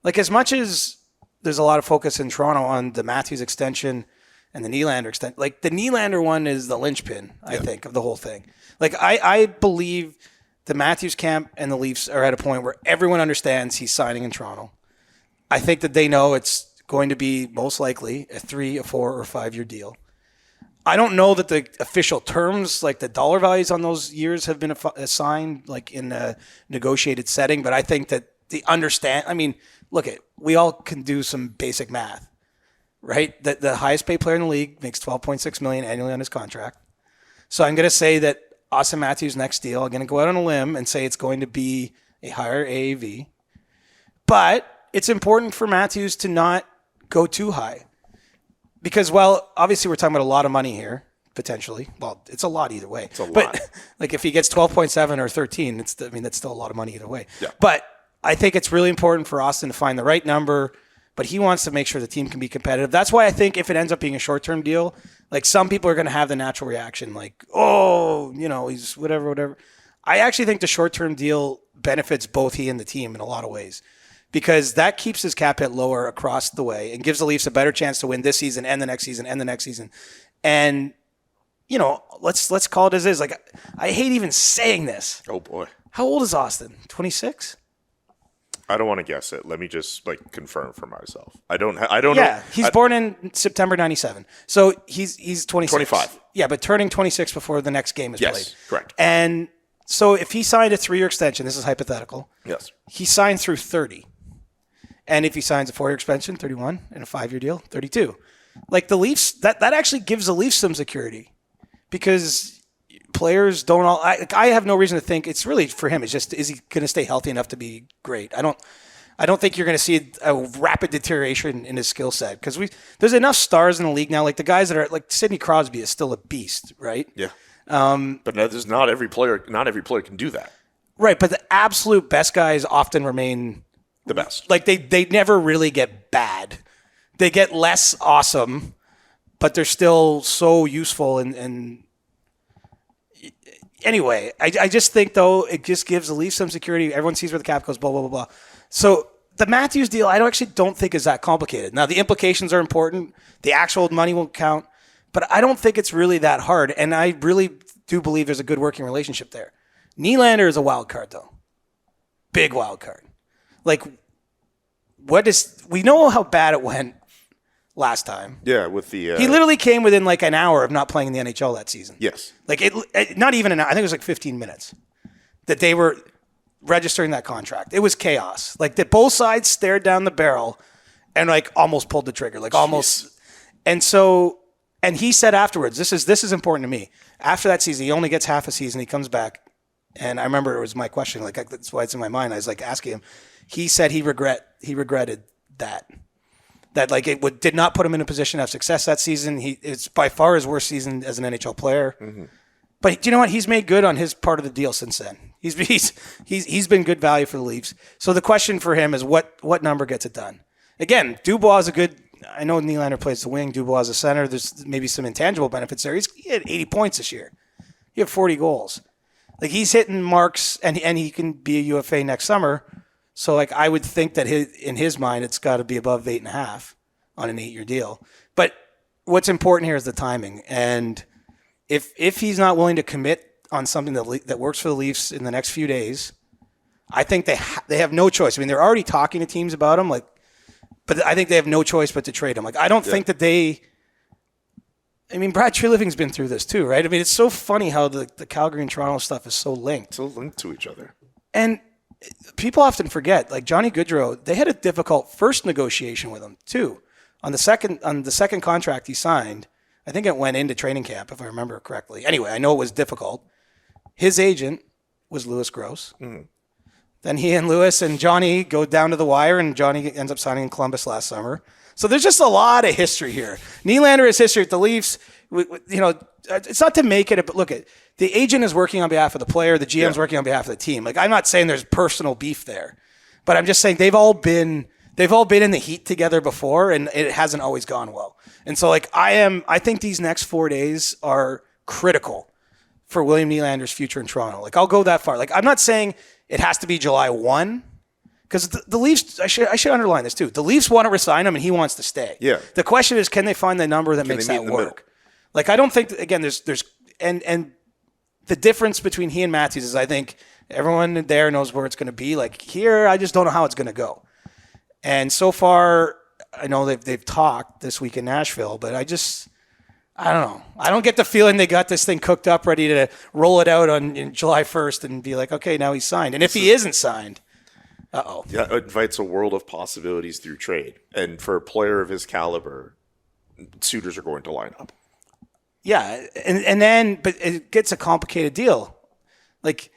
Like as much as there's a lot of focus in Toronto on the Matthews extension and the Nylander extension, like the Nylander one is the linchpin, I think, of the whole thing. Like I believe the Matthews camp and the Leafs are at a point where everyone understands he's signing in Toronto. I think that they know it's going to be most likely a 3, a 4, or 5 year deal. I don't know that the official terms, like the dollar values on those years, have been assigned like in a negotiated setting, but I think that we all can do some basic math, right? That the highest paid player in the league makes $12.6 million annually on his contract. So I'm going to say that Austin Matthews' next deal, I'm going to go out on a limb and say it's going to be a higher AAV. But it's important for Matthews to not go too high. Because, well, obviously we're talking about a lot of money here, potentially. Well, it's a lot either way. It's a lot. But like if he gets 12.7 or 13, that's still a lot of money either way. Yeah. But I think it's really important for Austin to find the right number, but he wants to make sure the team can be competitive. That's why I think if it ends up being a short-term deal, like some people are going to have the natural reaction like, oh, he's whatever. I actually think the short-term deal benefits both he and the team in a lot of ways because that keeps his cap hit lower across the way and gives the Leafs a better chance to win this season and the next season and the next season. And, let's call it as is. Like, I hate even saying this. Oh, boy. How old is Austin? 26? I don't want to guess it. Let me just confirm for myself. I don't know. Yeah, he's born in September 97. So he's 26. 25. Yeah, but turning 26 before the next game is played. Yes, correct. And so if he signed a 3-year extension, this is hypothetical. Yes. He signed through 30. And if he signs a 4-year extension, 31, and a 5-year deal, 32. Like the Leafs, that actually gives the Leafs some security because players don't all. I have no reason to think it's really for him. It's just, is he going to stay healthy enough to be great? I don't think you're going to see a rapid deterioration in his skill set because there's enough stars in the league now. Like the guys that are like Sidney Crosby is still a beast, right? Yeah. But there's not every player. Not every player can do that. Right, but the absolute best guys often remain the best. Like they never really get bad. They get less awesome, but they're still so useful. And anyway, I just think, though, it just gives the Leafs some security. Everyone sees where the cap goes, blah, blah, blah, blah. So the Matthews deal, I actually don't think is that complicated. Now, the implications are important. The actual money won't count. But I don't think it's really that hard. And I really do believe there's a good working relationship there. Nylander is a wild card, though. Big wild card. Like, we know how bad it went last time. Yeah, with the... he literally came within like an hour of not playing in the NHL that season. Yes. Like, not even an hour. I think it was like 15 minutes that they were registering that contract. It was chaos. Like, that both sides stared down the barrel and like almost pulled the trigger. Like, almost... And so... And he said afterwards, this is important to me. After that season, he only gets half a season. He comes back. And I remember it was my question. Like, that's why it's in my mind. I was like asking him. He said he regretted that like it did not put him in a position to have success that season. It's by far his worst season as an NHL player. Mm-hmm. But you know what? He's made good on his part of the deal since then. He's been good value for the Leafs. So the question for him is what number gets it done? Again, Dubois is a good. I know Nylander plays the wing. Dubois is a center. There's maybe some intangible benefits there. He had 80 points this year. He had 40 goals. Like, he's hitting marks, and he can be a UFA next summer. So, like, I would think that in his mind, it's got to be above 8.5 on an 8-year deal. But what's important here is the timing. And if he's not willing to commit on something that works for the Leafs in the next few days, I think they have no choice. I mean, they're already talking to teams about him, like, but I think they have no choice but to trade him. Like, I don't think that they. I mean, Brad Treliving's been through this too, right? I mean, it's so funny how the Calgary and Toronto stuff is so linked. So linked to each other. And people often forget, like Johnny Gaudreau, they had a difficult first negotiation with him too. On the second contract he signed, I think it went into training camp, if I remember correctly. Anyway, I know it was difficult. His agent was Louis Gross. Mm-hmm. Then he and Louis and Johnny go down to the wire, and Johnny ends up signing in Columbus last summer. So there's just a lot of history here. Nylander has history at the Leafs. It's not to make it, but look, the agent is working on behalf of the player. The GM is working on behalf of the team. Like, I'm not saying there's personal beef there, but I'm just saying they've all been in the heat together before, and it hasn't always gone well. And so, like, I think these next 4 days are critical for William Nylander's future in Toronto. Like, I'll go that far. Like, I'm not saying it has to be July 1. Because the Leafs, I should underline this too. The Leafs want to resign him, and he wants to stay. Yeah. The question is, can they find the number that makes that work? Like, I don't think again. There's and the difference between he and Matthews is, I think everyone there knows where it's going to be. Like, here, I just don't know how it's going to go. And so far, I know they've talked this week in Nashville, but I don't know. I don't get the feeling they got this thing cooked up, ready to roll it out on July 1st and be like, okay, now he's signed. And if he isn't signed, uh-oh. Yeah, it invites a world of possibilities through trade. And for a player of his caliber, suitors are going to line up. Yeah, and then, but it gets a complicated deal. Like,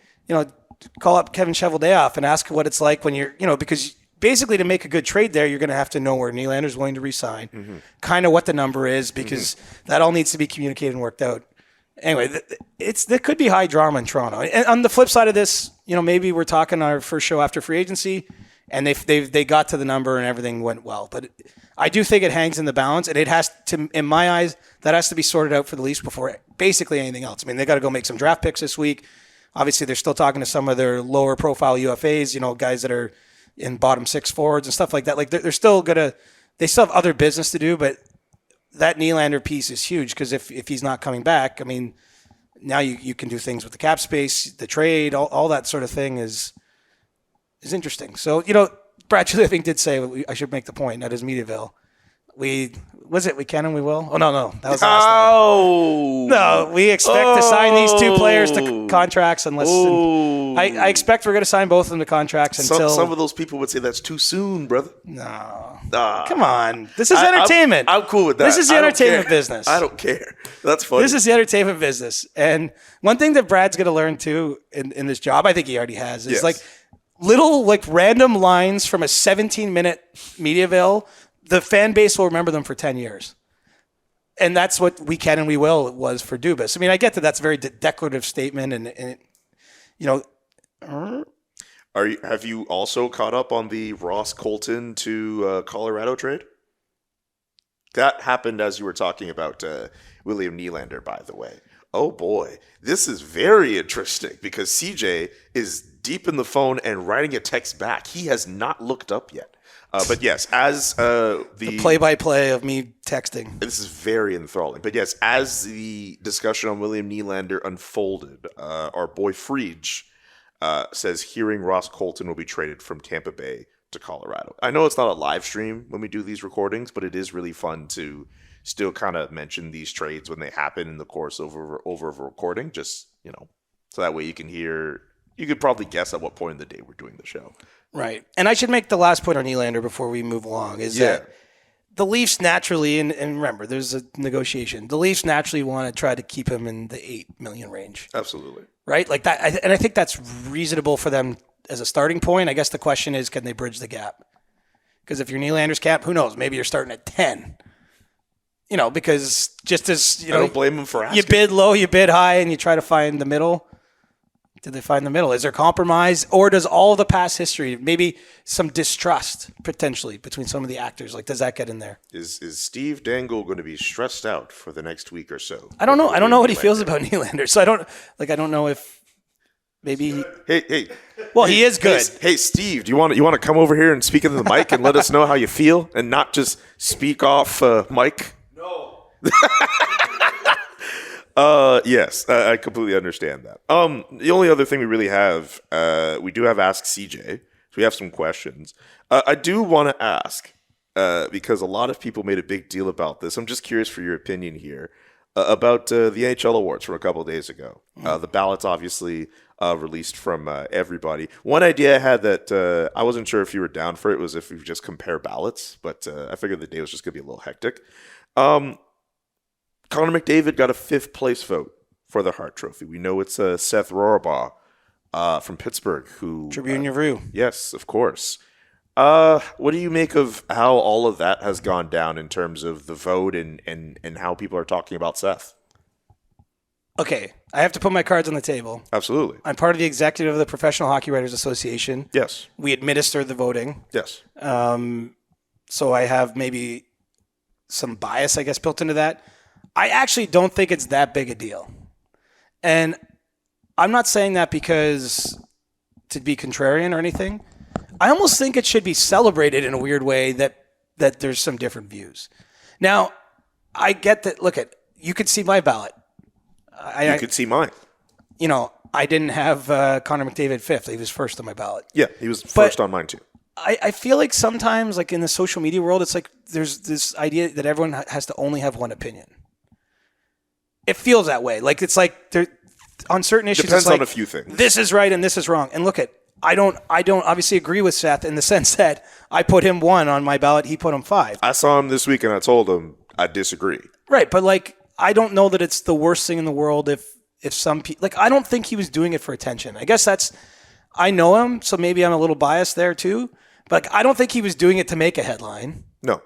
call up Kevin Cheveldayoff and ask what it's like when you're, because basically to make a good trade there, you're going to have to know where Nylander's willing to resign, kind of what the number is, because that all needs to be communicated and worked out. Anyway, there could be high drama in Toronto. And on the flip side of this, maybe we're talking our first show after free agency, and they got to the number and everything went well. But I do think it hangs in the balance, and it has to, in my eyes, that has to be sorted out for the Leafs before basically anything else. I mean, they got to go make some draft picks this week. Obviously, they're still talking to some of their lower profile UFAs, guys that are in bottom six forwards and stuff like that. Like they still have other business to do, but that Nylander piece is huge because if he's not coming back, I mean, now you can do things with the cap space, the trade, all that sort of thing is interesting. So, Brad Treliving did say, I should make the point at his Mediaville, we can and we will? Oh, no. That was last time. No, we expect to sign these two players to contracts unless... I expect we're going to sign both of them to contracts until... Some of those people would say that's too soon, brother. No. Come on. This is entertainment. I'm cool with that. This is the entertainment business. I don't care. That's funny. This is the entertainment business. And one thing that Brad's going to learn, too, in this job, I think he already has, is little random lines from a 17-minute Mediaville. The fan base will remember them for 10 years. And that's what we can and we will was for Dubas. I mean, I get that that's a very declarative statement. And Have you also caught up on the Ross Colton to Colorado trade? That happened as you were talking about William Nylander, by the way. Oh, boy. This is very interesting because CJ is deep in the phone and writing a text back. He has not looked up yet. But yes, as the play-by-play of me texting. This is very enthralling. But yes, as the discussion on William Nylander unfolded, our boy Frege says hearing Ross Colton will be traded from Tampa Bay to Colorado. I know it's not a live stream when we do these recordings, but it is really fun to still kind of mention these trades when they happen in the course of a recording, just, so that way you can hear, you could probably guess at what point in the day we're doing the show. Right. And I should make the last point on Nylander before we move along, is that the Leafs naturally, and remember, there's a negotiation, the Leafs naturally want to try to keep him in the $8 million range. Absolutely. Right? Like that, and I think that's reasonable for them as a starting point. I guess the question is, can they bridge the gap? Because if you're Nylander's cap, who knows? Maybe you're starting at 10. Because just as, I don't blame him for asking. You bid low, you bid high, and you try to find the middle. Did they find the middle? Is there compromise? Or does all the past history, maybe some distrust potentially between some of the actors, does that get in there? Is Steve Dangle going to be stressed out for the next week or so? I don't know. I don't know what he feels about Nylander. So I don't know if maybe Hey. Well, he is good. Hey, Steve, do you want to come over here and speak into the mic and let us know how you feel and not just speak off mic? No. Yes, I completely understand that. The only other thing we really have, we do have Ask CJ, so we have some questions. I do want to ask, because a lot of people made a big deal about this. I'm just curious for your opinion here about the NHL awards from a couple of days ago. The ballots obviously released from everybody. One idea I had that I wasn't sure if you were down for it was if we just compare ballots, but I figured the day was just going to be a little hectic. Connor McDavid got a 5th place vote for the Hart Trophy. We know it's Seth Rorabaugh from Pittsburgh who... Tribune Review. Yes, of course. What do you make of how all of that has gone down in terms of the vote and how people are talking about Seth? Okay, I have to put my cards on the table. Absolutely. I'm part of the executive of the Professional Hockey Writers Association. Yes. We administer the voting. Yes. So I have maybe some bias, I guess, built into that. I actually don't think it's that big a deal. And I'm not saying that because to be contrarian or anything. I almost think it should be celebrated in a weird way that there's some different views. Now, I get that. Look, you could see my ballot. You could see mine. I didn't have Connor McDavid 5th. He was first on my ballot. Yeah, he was first on mine too. I feel like sometimes, like in the social media world, it's like there's this idea that everyone has to only have one opinion. It feels that way. Like it's like there on certain issues. Depends it's like, on a few things. This is right and this is wrong. And look at I don't obviously agree with Seth in the sense that I put him 1 on my ballot. He put him 5. I saw him this week and I told him I disagree. Right, but like I don't know that it's the worst thing in the world if some people like I don't think he was doing it for attention. I guess I know him, so maybe I'm a little biased there too. But like, I don't think he was doing it to make a headline. No.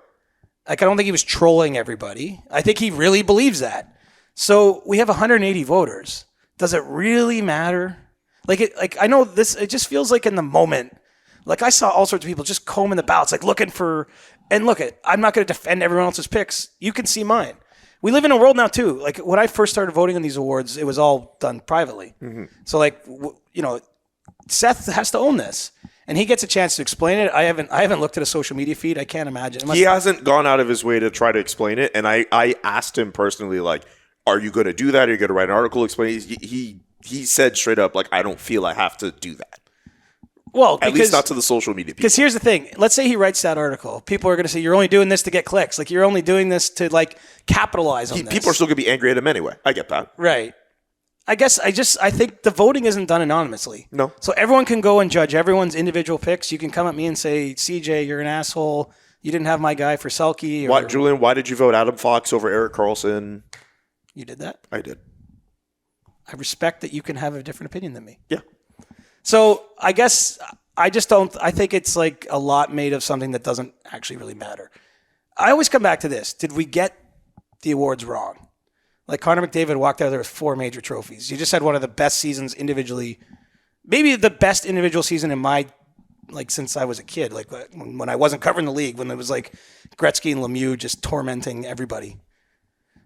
Like I don't think he was trolling everybody. I think he really believes that. So we have 180 voters. Does it really matter? Like I know this. It just feels like in the moment. Like I saw all sorts of people just combing the ballots, like looking for. And look, I'm not going to defend everyone else's picks. You can see mine. We live in a world now too. Like when I first started voting on these awards, it was all done privately. Mm-hmm. So like Seth has to own this, and he gets a chance to explain it. I haven't looked at a social media feed. I can't imagine. He hasn't gone out of his way to try to explain it, and I asked him personally, like, are you going to do that? Are you going to write an article explaining? He said straight up, like, I don't feel I have to do that. Well, at least not to the social media people. Because here's the thing. Let's say he writes that article. People are going to say, you're only doing this to get clicks. Like, you're only doing this to, like, capitalize on this. People are still going to be angry at him anyway. I get that. Right. I think the voting isn't done anonymously. No. So everyone can go and judge everyone's individual picks. You can come at me and say, CJ, you're an asshole. You didn't have my guy for Selke. What, Julian, why did you vote Adam Fox over Erik Karlsson? You did that? I did. I respect that you can have a different opinion than me. Yeah. So I guess I think it's like a lot made of something that doesn't actually really matter. I always come back to this. Did we get the awards wrong? Like Connor McDavid walked out there with 4 major trophies. You just had one of the best seasons individually, maybe the best individual season in my, like since I was a kid, like when I wasn't covering the league, when it was like Gretzky and Lemieux just tormenting everybody.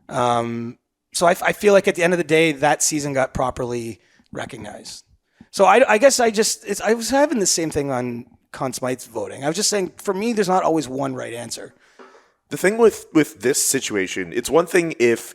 So I feel like at the end of the day, that season got properly recognized. So I guess I was having the same thing on Conn Smythe's voting. I was just saying, for me, there's not always one right answer. The thing with this situation, it's one thing if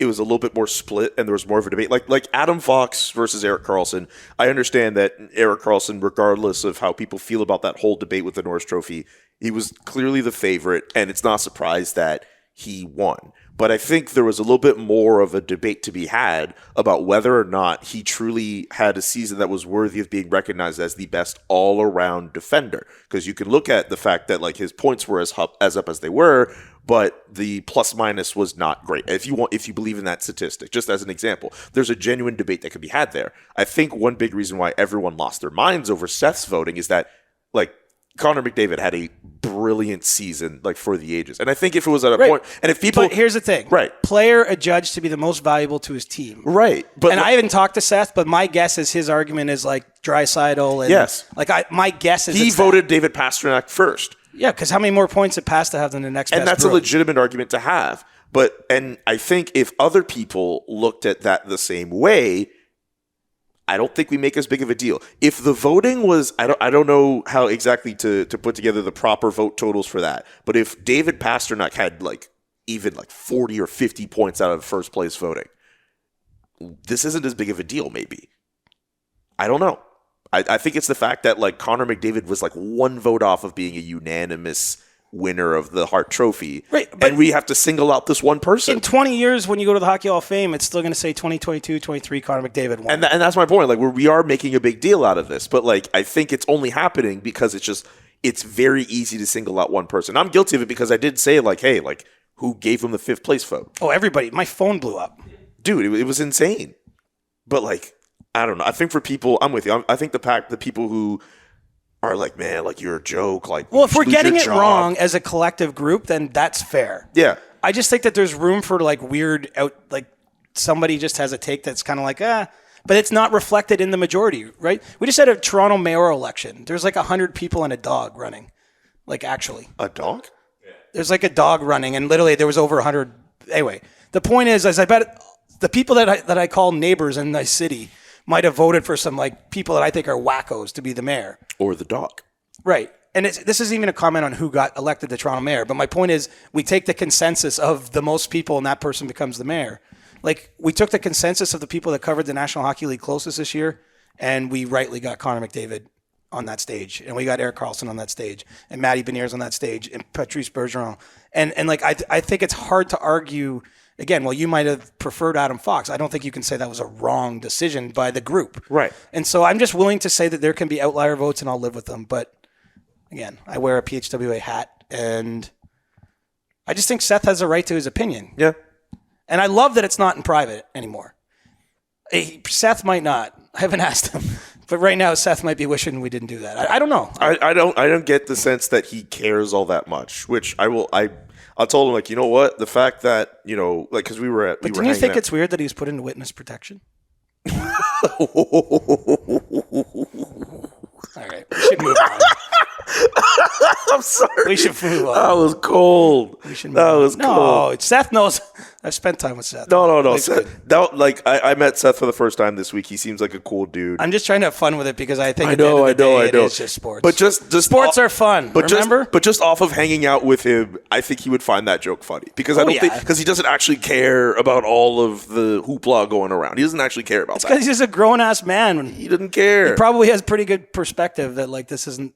it was a little bit more split and there was more of a debate. Like Adam Fox versus Erik Karlsson. I understand that Erik Karlsson, regardless of how people feel about that whole debate with the Norris Trophy, he was clearly the favorite, and it's not a surprise that he won. But I think there was a little bit more of a debate to be had about whether or not he truly had a season that was worthy of being recognized as the best all-around defender. Because you can look at the fact that like his points were as up as they were, but the plus-minus was not great. If you believe in that statistic, just as an example, there's a genuine debate that could be had there. I think one big reason why everyone lost their minds over Seth's voting is that like Connor McDavid had a brilliant season, like for the ages. And I think if it was at a point, and if people, but here's the thing, right? Player adjudged to be the most valuable to his team, right? But I haven't talked to Seth, but my guess is his argument is like Draisaitl, and yes, my guess is he voted David Pastrnak first. Yeah, because how many more points did Pasta have than the next? And best that's Bruin? a legitimate argument to have. And I think if other people looked at that the same way, I don't think we make as big of a deal. If the voting was, I don't know how exactly to put together the proper vote totals for that. But if David Pastrnak had even 40 or 50 points out of first place voting, this isn't as big of a deal. Maybe, I don't know. I think it's the fact that like Connor McDavid was like 1 vote off of being a unanimous winner of the Hart Trophy, right? But and we have to single out this one person. In 20 years, when you go to the Hockey Hall of Fame, it's still going to say 2022, 23 Connor McDavid won. And that's my point. Like we are making a big deal out of this, but like I think it's only happening because it's very easy to single out one person. I'm guilty of it because I did say like, hey, like who gave him the 5th place vote? Oh, everybody! My phone blew up, dude. It was insane. But like, I don't know. I think for people, I'm with you. I think the people who are like, man, like you're a joke. Like, well, if we're getting it wrong as a collective group, then that's fair. Yeah. I just think that there's room for like weird like somebody just has a take that's kind of like, but it's not reflected in the majority, right? We just had a Toronto mayoral election. There's like 100 people and a dog running. Like actually. A dog? There's like a dog running and literally there was over 100. Anyway, the point is I bet the people that I call neighbors in the city might have voted for some like people that I think are wackos to be the mayor. Or the dog. Right. And this isn't even a comment on who got elected the Toronto mayor. But my point is we take the consensus of the most people and that person becomes the mayor. Like we took the consensus of the people that covered the National Hockey League closest this year and we rightly got Connor McDavid on that stage, and we got Eric Karlsson on that stage, and Matty Beniers on that stage, and Patrice Bergeron. And like, I think it's hard to argue, again, well, you might have preferred Adam Fox. I don't think you can say that was a wrong decision by the group. Right. And so I'm just willing to say that there can be outlier votes, and I'll live with them. But again, I wear a PHWA hat, and I just think Seth has a right to his opinion. Yeah. And I love that it's not in private anymore. Seth might not. I haven't asked him. But right now, Seth might be wishing we didn't do that. I don't know. I don't get the sense that he cares all that much, which I told him, like, you know what? The fact that, you know, like, because we were at... But do you think it's weird that he's put into witness protection? All right. We should move on. I'm sorry. We should move on. That was cold. That was cold. No, Seth knows. I've spent time with Seth. No. Seth, I met Seth for the first time this week. He seems like a cool dude. I'm just trying to have fun with it because I think I know. it is just sports. But just sports are fun. Remember? But just off of hanging out with him, I think he would find that joke funny because I don't think because he doesn't actually care about all of the hoopla going around. He doesn't actually care about that. Because he's a grown ass man. He doesn't care. He probably has pretty good perspective that like this isn't.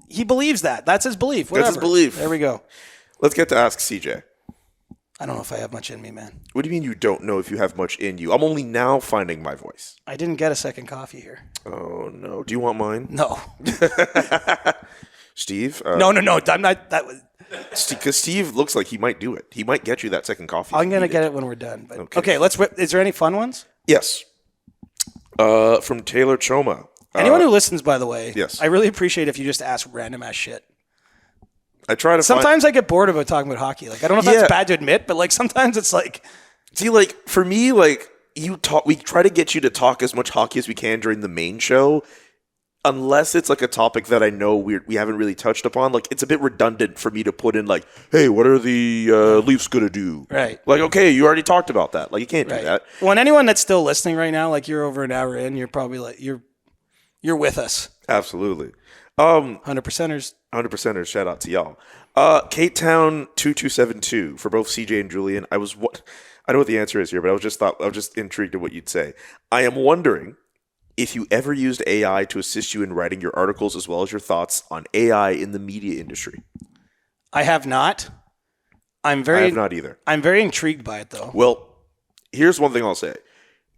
He believes that. That's his belief. Whatever. That's his belief. There we go. Let's get to Ask CJ. I don't know if I have much in me, man. What do you mean you don't know if you have much in you? I'm only now finding my voice. I didn't get a second coffee here. Oh, no. Do you want mine? No. Steve? No. I'm not. Because Steve looks like he might do it. He might get you that second coffee. I'm going to get it when we're done. But okay, let's. Is there any fun ones? Yes. From Taylor Choma. Anyone who listens, by the way, yes. I really appreciate if you just ask random ass shit. I try to. Sometimes I get bored about talking about hockey. Like I don't know if that's bad to admit, but like sometimes it's like. See, like for me, like we try to get you to talk as much hockey as we can during the main show, unless it's like a topic that I know we haven't really touched upon. Like it's a bit redundant for me to put in like, hey, what are the Leafs gonna do? Right. Like, okay, you already talked about that. Like you can't do that. Well, and anyone that's still listening right now, like you're over an hour in, you're probably like you're with us. Absolutely. 100%ers. 100%ers. Shout out to y'all. Cape Town 2272 for both CJ and Julian. I know what the answer is here, but I was just intrigued at what you'd say. I am wondering if you ever used AI to assist you in writing your articles as well as your thoughts on AI in the media industry. I have not. I have not either. I'm very intrigued by it though. Well, here's one thing I'll say.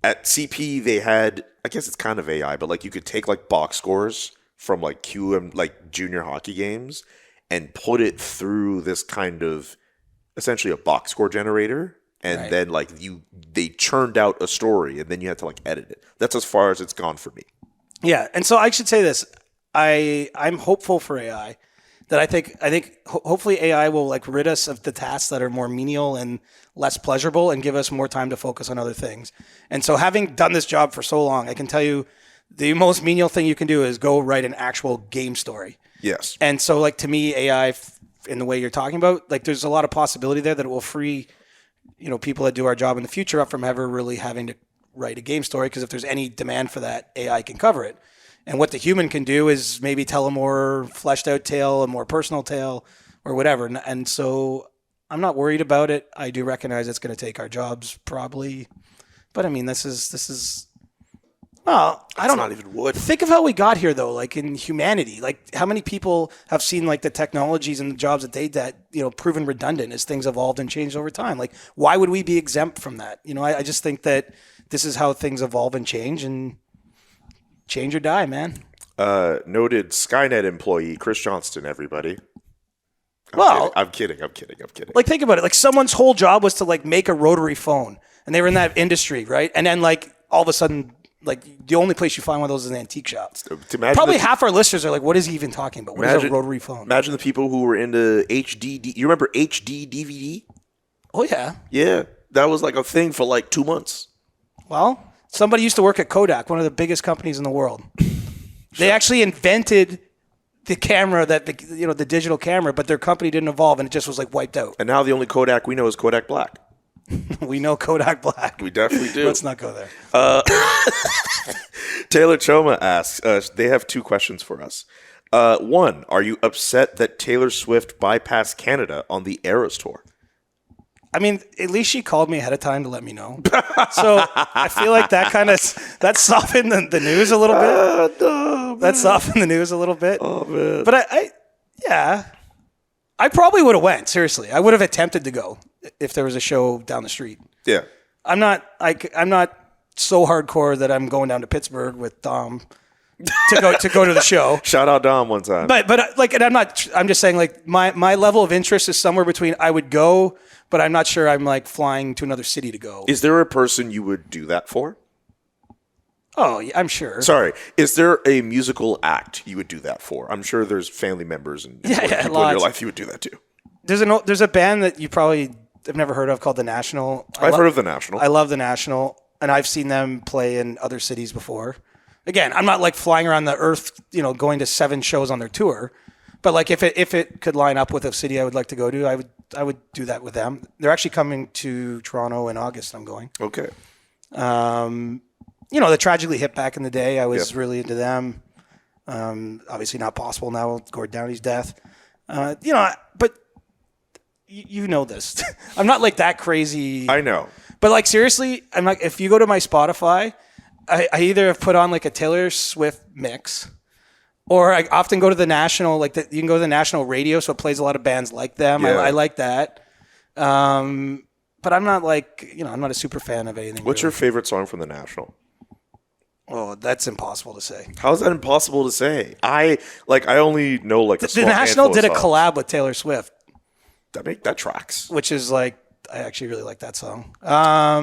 At CP, they had, I guess it's kind of AI, but like you could take like box scores from like QM, like junior hockey games and put it through this kind of essentially a box score generator. And then like they churned out a story and then you had to like edit it. That's as far as it's gone for me. Yeah. And so I should say this. I'm hopeful for AI that I think hopefully AI will like rid us of the tasks that are more menial and less pleasurable and give us more time to focus on other things. And so having done this job for so long, I can tell you the most menial thing you can do is go write an actual game story. Yes. And so like to me, AI in the way you're talking about, like there's a lot of possibility there that it will free, people that do our job in the future up from ever really having to write a game story. Because if there's any demand for that, AI can cover it. And what the human can do is maybe tell a more fleshed out tale, a more personal tale or whatever. And so I'm not worried about it. I do recognize it's going to take our jobs probably. But I mean, this is well, I don't know. Not even wood. Think of how we got here though, like in humanity. Like how many people have seen like the technologies and the jobs that proven redundant as things evolved and changed over time. Like why would we be exempt from that? I just think that this is how things evolve and change or die, man. Noted Skynet employee Chris Johnston, everybody. I'm kidding. Like think about it. Like someone's whole job was to like make a rotary phone and they were in that industry, right? And then like all of a sudden, like the only place you find one of those is an antique shop. Probably half our listeners are like, what is he even talking about? What is a rotary phone? Imagine the people who were into HD. You remember HD DVD? Oh, yeah. Yeah. That was like a thing for like 2 months. Well, somebody used to work at Kodak, one of the biggest companies in the world. They actually invented the camera, the digital camera, but their company didn't evolve and it just was like wiped out. And now the only Kodak we know is Kodak Black. We know Kodak Black. We definitely do. Let's not go there. Taylor Choma asks, they have 2 questions for us. One, are you upset that Taylor Swift bypassed Canada on the Eras Tour? I mean, at least she called me ahead of time to let me know. So I feel like that softened the news a little bit. Let's soften the news a little bit. Oh man. But I probably would have went. Seriously, I would have attempted to go if there was a show down the street. Yeah. I'm not so hardcore that I'm going down to Pittsburgh with Dom to go to the show. Shout out Dom one time. But like, and I'm just saying, like, my level of interest is somewhere between I would go, but I'm not sure I'm like flying to another city to go. Is there a person you would do that for? Oh, yeah, I'm sure. Sorry. Is there a musical act you would do that for? I'm sure there's family members and people in your life you would do that to. There's a band that you probably have never heard of called The National. I've heard of The National. I love The National, and I've seen them play in other cities before. Again, I'm not like flying around the earth, going to 7 shows on their tour. But like if it could line up with a city I would like to go to, I would do that with them. They're actually coming to Toronto in August. I'm going. Okay. The Tragically Hip back in the day, I was really into them. Obviously not possible now with Gord Downey's death. But you know this. I'm not like that crazy. I know. But like seriously, I'm like, if you go to my Spotify, I either have put on like a Taylor Swift mix, or I often go to the National, you can go to the National radio, so it plays a lot of bands like them. Yeah. I like that. But I'm not like, I'm not a super fan of anything. What's your favorite song from the National? Oh, that's impossible to say. How's that impossible to say? I only know like a small The National did a songs. collab with Taylor Swift. That tracks. Which is like, I actually really like that song. I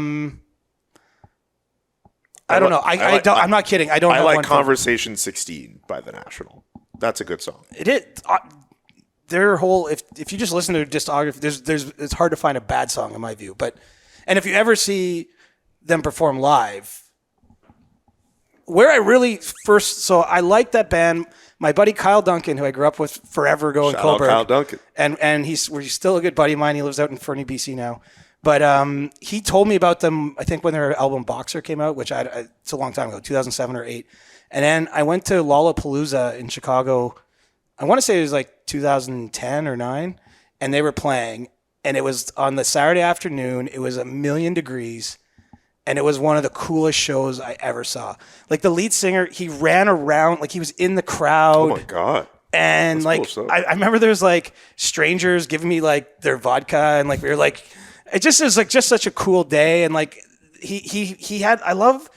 don't know. I'm not kidding. I don't. I have like one Conversation 16 by The National. That's a good song. It is. Their whole, if you just listen to their discography, it's hard to find a bad song in my view. And if you ever see them perform live, where I really so I like that band. My buddy Kyle Duncan, who I grew up with forever ago in Coburg. Kyle Duncan. And he's still a good buddy of mine. He lives out in Fernie, BC now. But he told me about them, I think when their album Boxer came out, which it's a long time ago, 2007 or 2008. And then I went to Lollapalooza in Chicago. I want to say it was like 2010 or 9. And they were playing. And it was on the Saturday afternoon. It was 1,000,000 degrees. And it was one of the coolest shows I ever saw. Like the lead singer, he ran around, like he was in the crowd. Oh my God. And That's like, cool stuff. I remember there was like strangers giving me like their vodka. And like, we were like, it just was like just such a cool day. And like he had, I love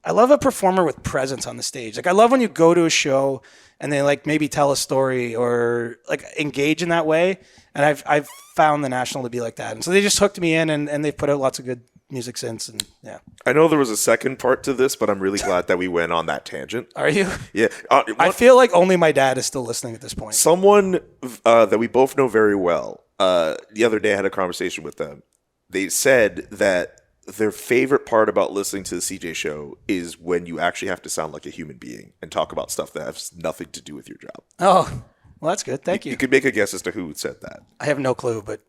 a performer with presence on the stage. Like I love when you go to a show and they like maybe tell a story or like engage in that way. And I've found the National to be like that. And so they just hooked me in and they've put out lots of good music since. And yeah. I know there was a second part to this, but I'm really glad that we went on that tangent. Are you? Yeah. I feel like only my dad is still listening at this point. Someone that we both know very well, the other day I had a conversation with them. They said that their favorite part about listening to the CJ show is when you actually have to sound like a human being and talk about stuff that has nothing to do with your job. Oh, well, that's good. Thank you. You could make a guess as to who said that. I have no clue, but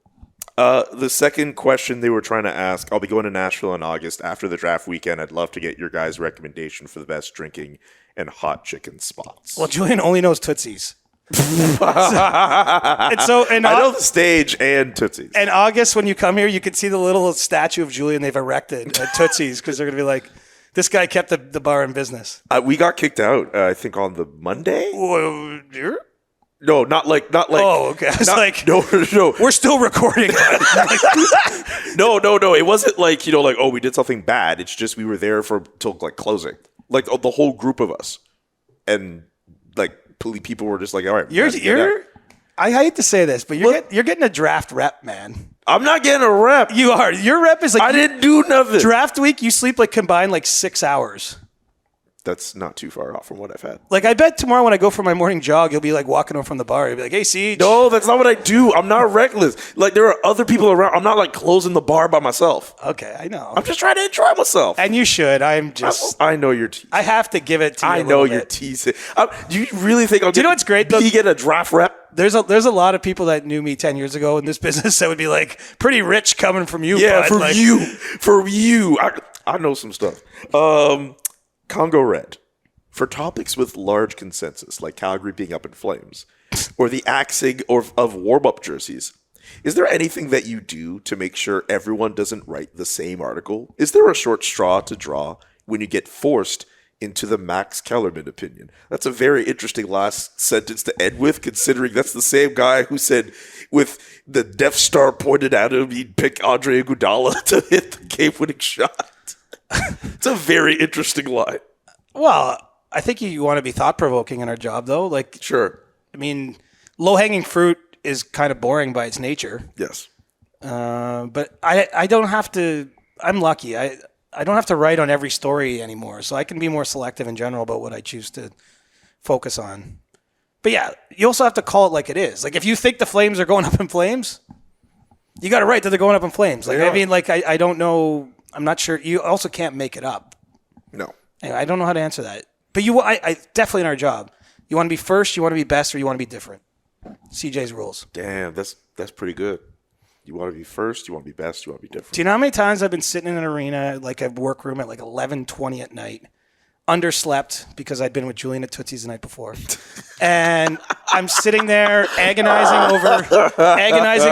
the second question they were trying to ask, I'll be going to Nashville in August after the draft weekend. I'd love to get your guys' recommendation for the best drinking and hot chicken spots. Well, Julian only knows Tootsie's. I know the stage and Tootsie's. In August, when you come here, you can see the little statue of Julian they've erected at Tootsie's because they're going to be like, this guy kept the bar in business. We got kicked out, I think, on the Monday. No, not like. Oh, okay. I was like, no. We're still recording. No. It wasn't like, oh, we did something bad. It's just we were there till like closing, like the whole group of us, and like people were just like, all right, I hate to say this, but you're getting a draft rep, man. I'm not getting a rep. You are. Your rep is like I didn't do nothing. Draft week, you sleep like combined like 6 hours. That's not too far off from what I've had. Like, I bet tomorrow when I go for my morning jog, you'll be like walking over from the bar. You'll be like, hey, Siege. No, that's not what I do. I'm not reckless. Like, there are other people around. I'm not like closing the bar by myself. Okay, I know. I'm just trying to enjoy myself. And you should. I know you're teasing. I have to give it to you. I know you're teasing. Do you really think Do you know what's great, though? You get a draft rep? There's a lot of people that knew me 10 years ago in this business that would be like, pretty rich coming from you. Yeah, bud. For you. I know some stuff. Congo Red. For topics with large consensus, like Calgary being up in flames, or the axing of warm-up jerseys, is there anything that you do to make sure everyone doesn't write the same article? Is there a short straw to draw when you get forced into the Max Kellerman opinion. That's a very interesting last sentence to end with, considering that's the same guy who said with the Death Star pointed at him, he'd pick Andre Iguodala to hit the game-winning shot. It's a very interesting line. Well, I think you want to be thought-provoking in our job, though. Like, Sure. I mean, low-hanging fruit is kind of boring by its nature. Yes. But I don't have to. I'm lucky. I don't have to write on every story anymore, so I can be more selective in general about what I choose to focus on. But yeah, you also have to call it like it is. Like, if you think the Flames are going up in flames, you got to write that they're going up in flames. Like, I mean, like, I don't know. I'm not sure. You also can't make it up. No. Anyway, I don't know how to answer that. But I definitely in our job, you want to be first, you want to be best, or you want to be different. CJ's rules. Damn, that's pretty good. You want to be first, you want to be best, you want to be different. Do you know how many times I've been sitting in an arena, like a workroom at like 11:20 at night, underslept because I'd been with Julian at Tootsie's the night before, and I'm sitting there agonizing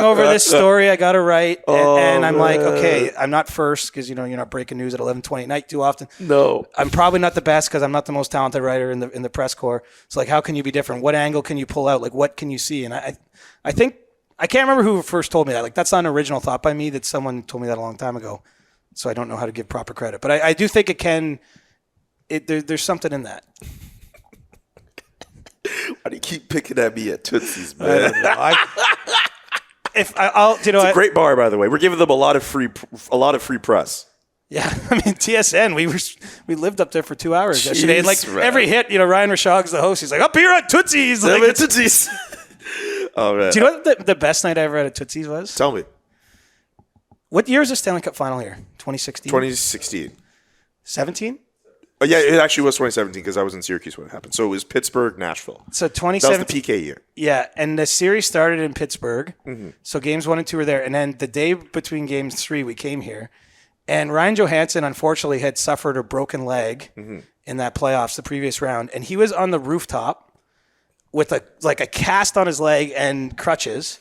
over this story I got to write, and I'm like, okay, I'm not first because you're not breaking news at 11:20 at night too often. No, I'm probably not the best because I'm not the most talented writer in the press corps. So like, how can you be different? What angle can you pull out? Like, what can you see? And I think. I can't remember who first told me that. Like, that's not an original thought by me. That someone told me that a long time ago. So I don't know how to give proper credit. But I do think it can. There's something in that. Why do you keep picking at me at Tootsie's, man? I don't know. It's a great bar, by the way. We're giving them a lot of free press. Yeah, I mean, TSN, we lived up there for 2 hours yesterday. And like, man. every hit, Ryan Rashog's the host. He's like, up here at Tootsie's. Like, at Tootsie's. Oh, man. Do you know what the best night I ever had at Tootsie's was? Tell me. What year is the Stanley Cup final here? 2016? 2016. 17? Oh, yeah, it actually was 2017 because I was in Syracuse when it happened. So it was Pittsburgh, Nashville. So 2017. That was the PK year. Yeah, and the series started in Pittsburgh. Mm-hmm. So games 1 and 2 were there. And then the day between games 3, we came here. And Ryan Johansson, unfortunately, had suffered a broken leg in that playoffs the previous round. And he was on the rooftop with a cast on his leg and crutches,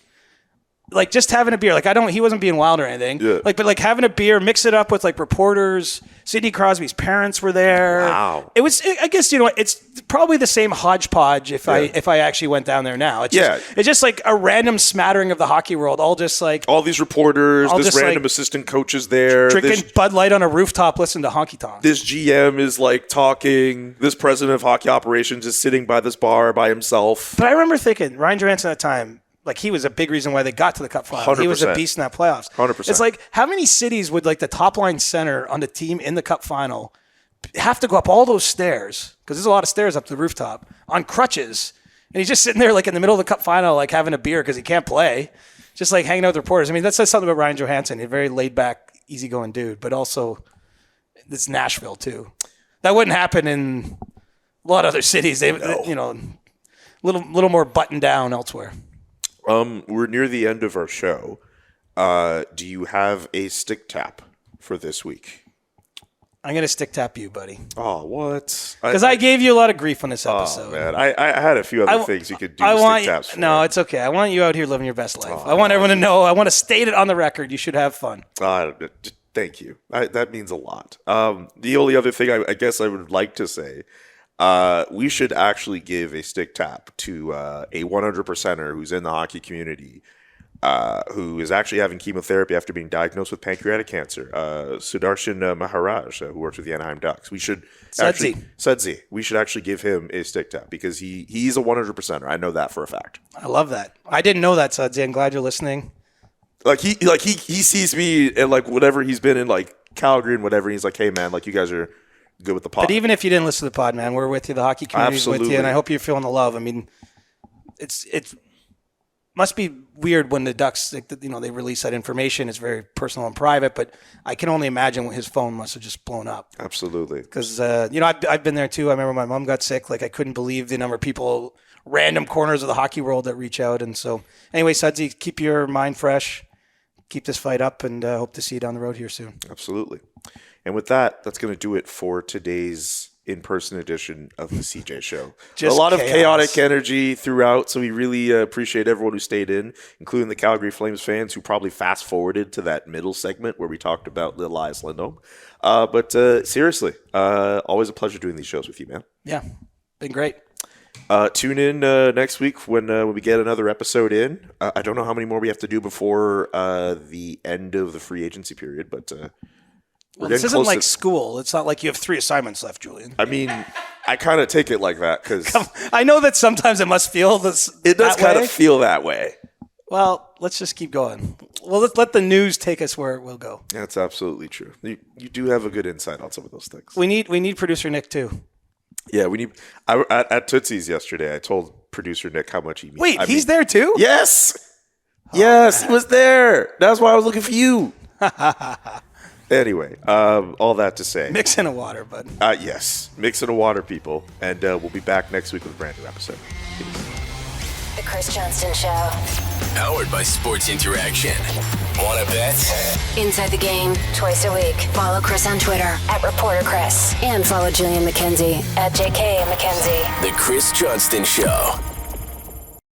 like just having a beer. Like he wasn't being wild or anything. Yeah. But having a beer, mix it up with like reporters. Sidney Crosby's parents were there. Wow. It was. I guess it's probably the same hodgepodge if I actually went down there now. It's just like a random smattering of the hockey world. All just like all these reporters, this random assistant coaches there, drinking Bud Light on a rooftop, listening to honky tonk. This GM is like talking. This president of hockey operations is sitting by this bar by himself. But I remember thinking Ryan Johansson at the time. Like, he was a big reason why they got to the Cup final. 100%. He was a beast in that playoffs. 100%. It's like, how many cities would, like, the top-line center on the team in the Cup final have to go up all those stairs, because there's a lot of stairs up to the rooftop, on crutches, and he's just sitting there, like, in the middle of the Cup final, like, having a beer because he can't play, just, like, hanging out with reporters. I mean, that says something about Ryan Johansson. He's a very laid-back, easygoing dude, but also it's Nashville, too. That wouldn't happen in a lot of other cities. They, little more buttoned down elsewhere. We're near the end of our show. Do you have a stick tap for this week? I'm going to stick tap you, buddy. Oh, what? Because I gave you a lot of grief on this episode. Oh, man. I had a few other things you could do stick taps for. No, it's okay. I want you out here living your best life. I want everyone to know. I want to state it on the record. You should have fun. Thank you. That means a lot. The only other thing I guess I would like to say, we should actually give a stick tap to a 100%er who's in the hockey community, who is actually having chemotherapy after being diagnosed with pancreatic cancer. Sudarshan Maharaj, who works with the Anaheim Ducks. We should Sudzi. We should actually give him a stick tap because he's a 100%er. I know that for a fact. I love that. I didn't know that, Sudzi. I'm glad you're listening. Like he sees me and like whatever he's been in like Calgary and whatever. And he's like, hey man, like you guys are good with the pod. But even if you didn't listen to the pod, man, we're with you. The hockey community's with you, and I hope you're feeling the love. I mean, it must be weird when the Ducks, they release that information. It's very personal and private, but I can only imagine his phone must have just blown up. Absolutely. Because I've been there too. I remember my mom got sick. Like I couldn't believe the number of people, random corners of the hockey world that reach out. And so, anyway, Sudsy, keep your mind fresh, keep this fight up, and hope to see you down the road here soon. Absolutely. And with that, that's going to do it for today's in-person edition of the CJ Show. Just a lot of chaos. chaotic energy throughout, so we really appreciate everyone who stayed in, including the Calgary Flames fans who probably fast-forwarded to that middle segment where we talked about Little Elias Lindholm. But seriously, always a pleasure doing these shows with you, man. Yeah, been great. Tune in next week when we get another episode in. I don't know how many more we have to do before the end of the free agency period, but This isn't like school. It's not like you have 3 assignments left, Julian. I mean, I kind of take it like that because I know that sometimes it must feel this. it does that kind way. of feel that way. Well, let's just keep going. Well, let's let the news take us where it will go. That's absolutely true. You do have a good insight on some of those things. We need producer Nick too. Yeah, we need. At Tootsie's yesterday, I told producer Nick how much he means. Wait, he's there too? Yes, yes, he was there. That's why I was looking for you. Anyway, all that to say, Mix in a water, bud. yes, mix in a water, people, and we'll be back next week with a brand new episode. Peace. The Chris Johnston Show. Powered by Sports Interaction. Wanna bet? Inside the Game, twice a week. Follow Chris on Twitter @ReporterChris. And follow Julian McKenzie @JKMcKenzie. The Chris Johnston Show.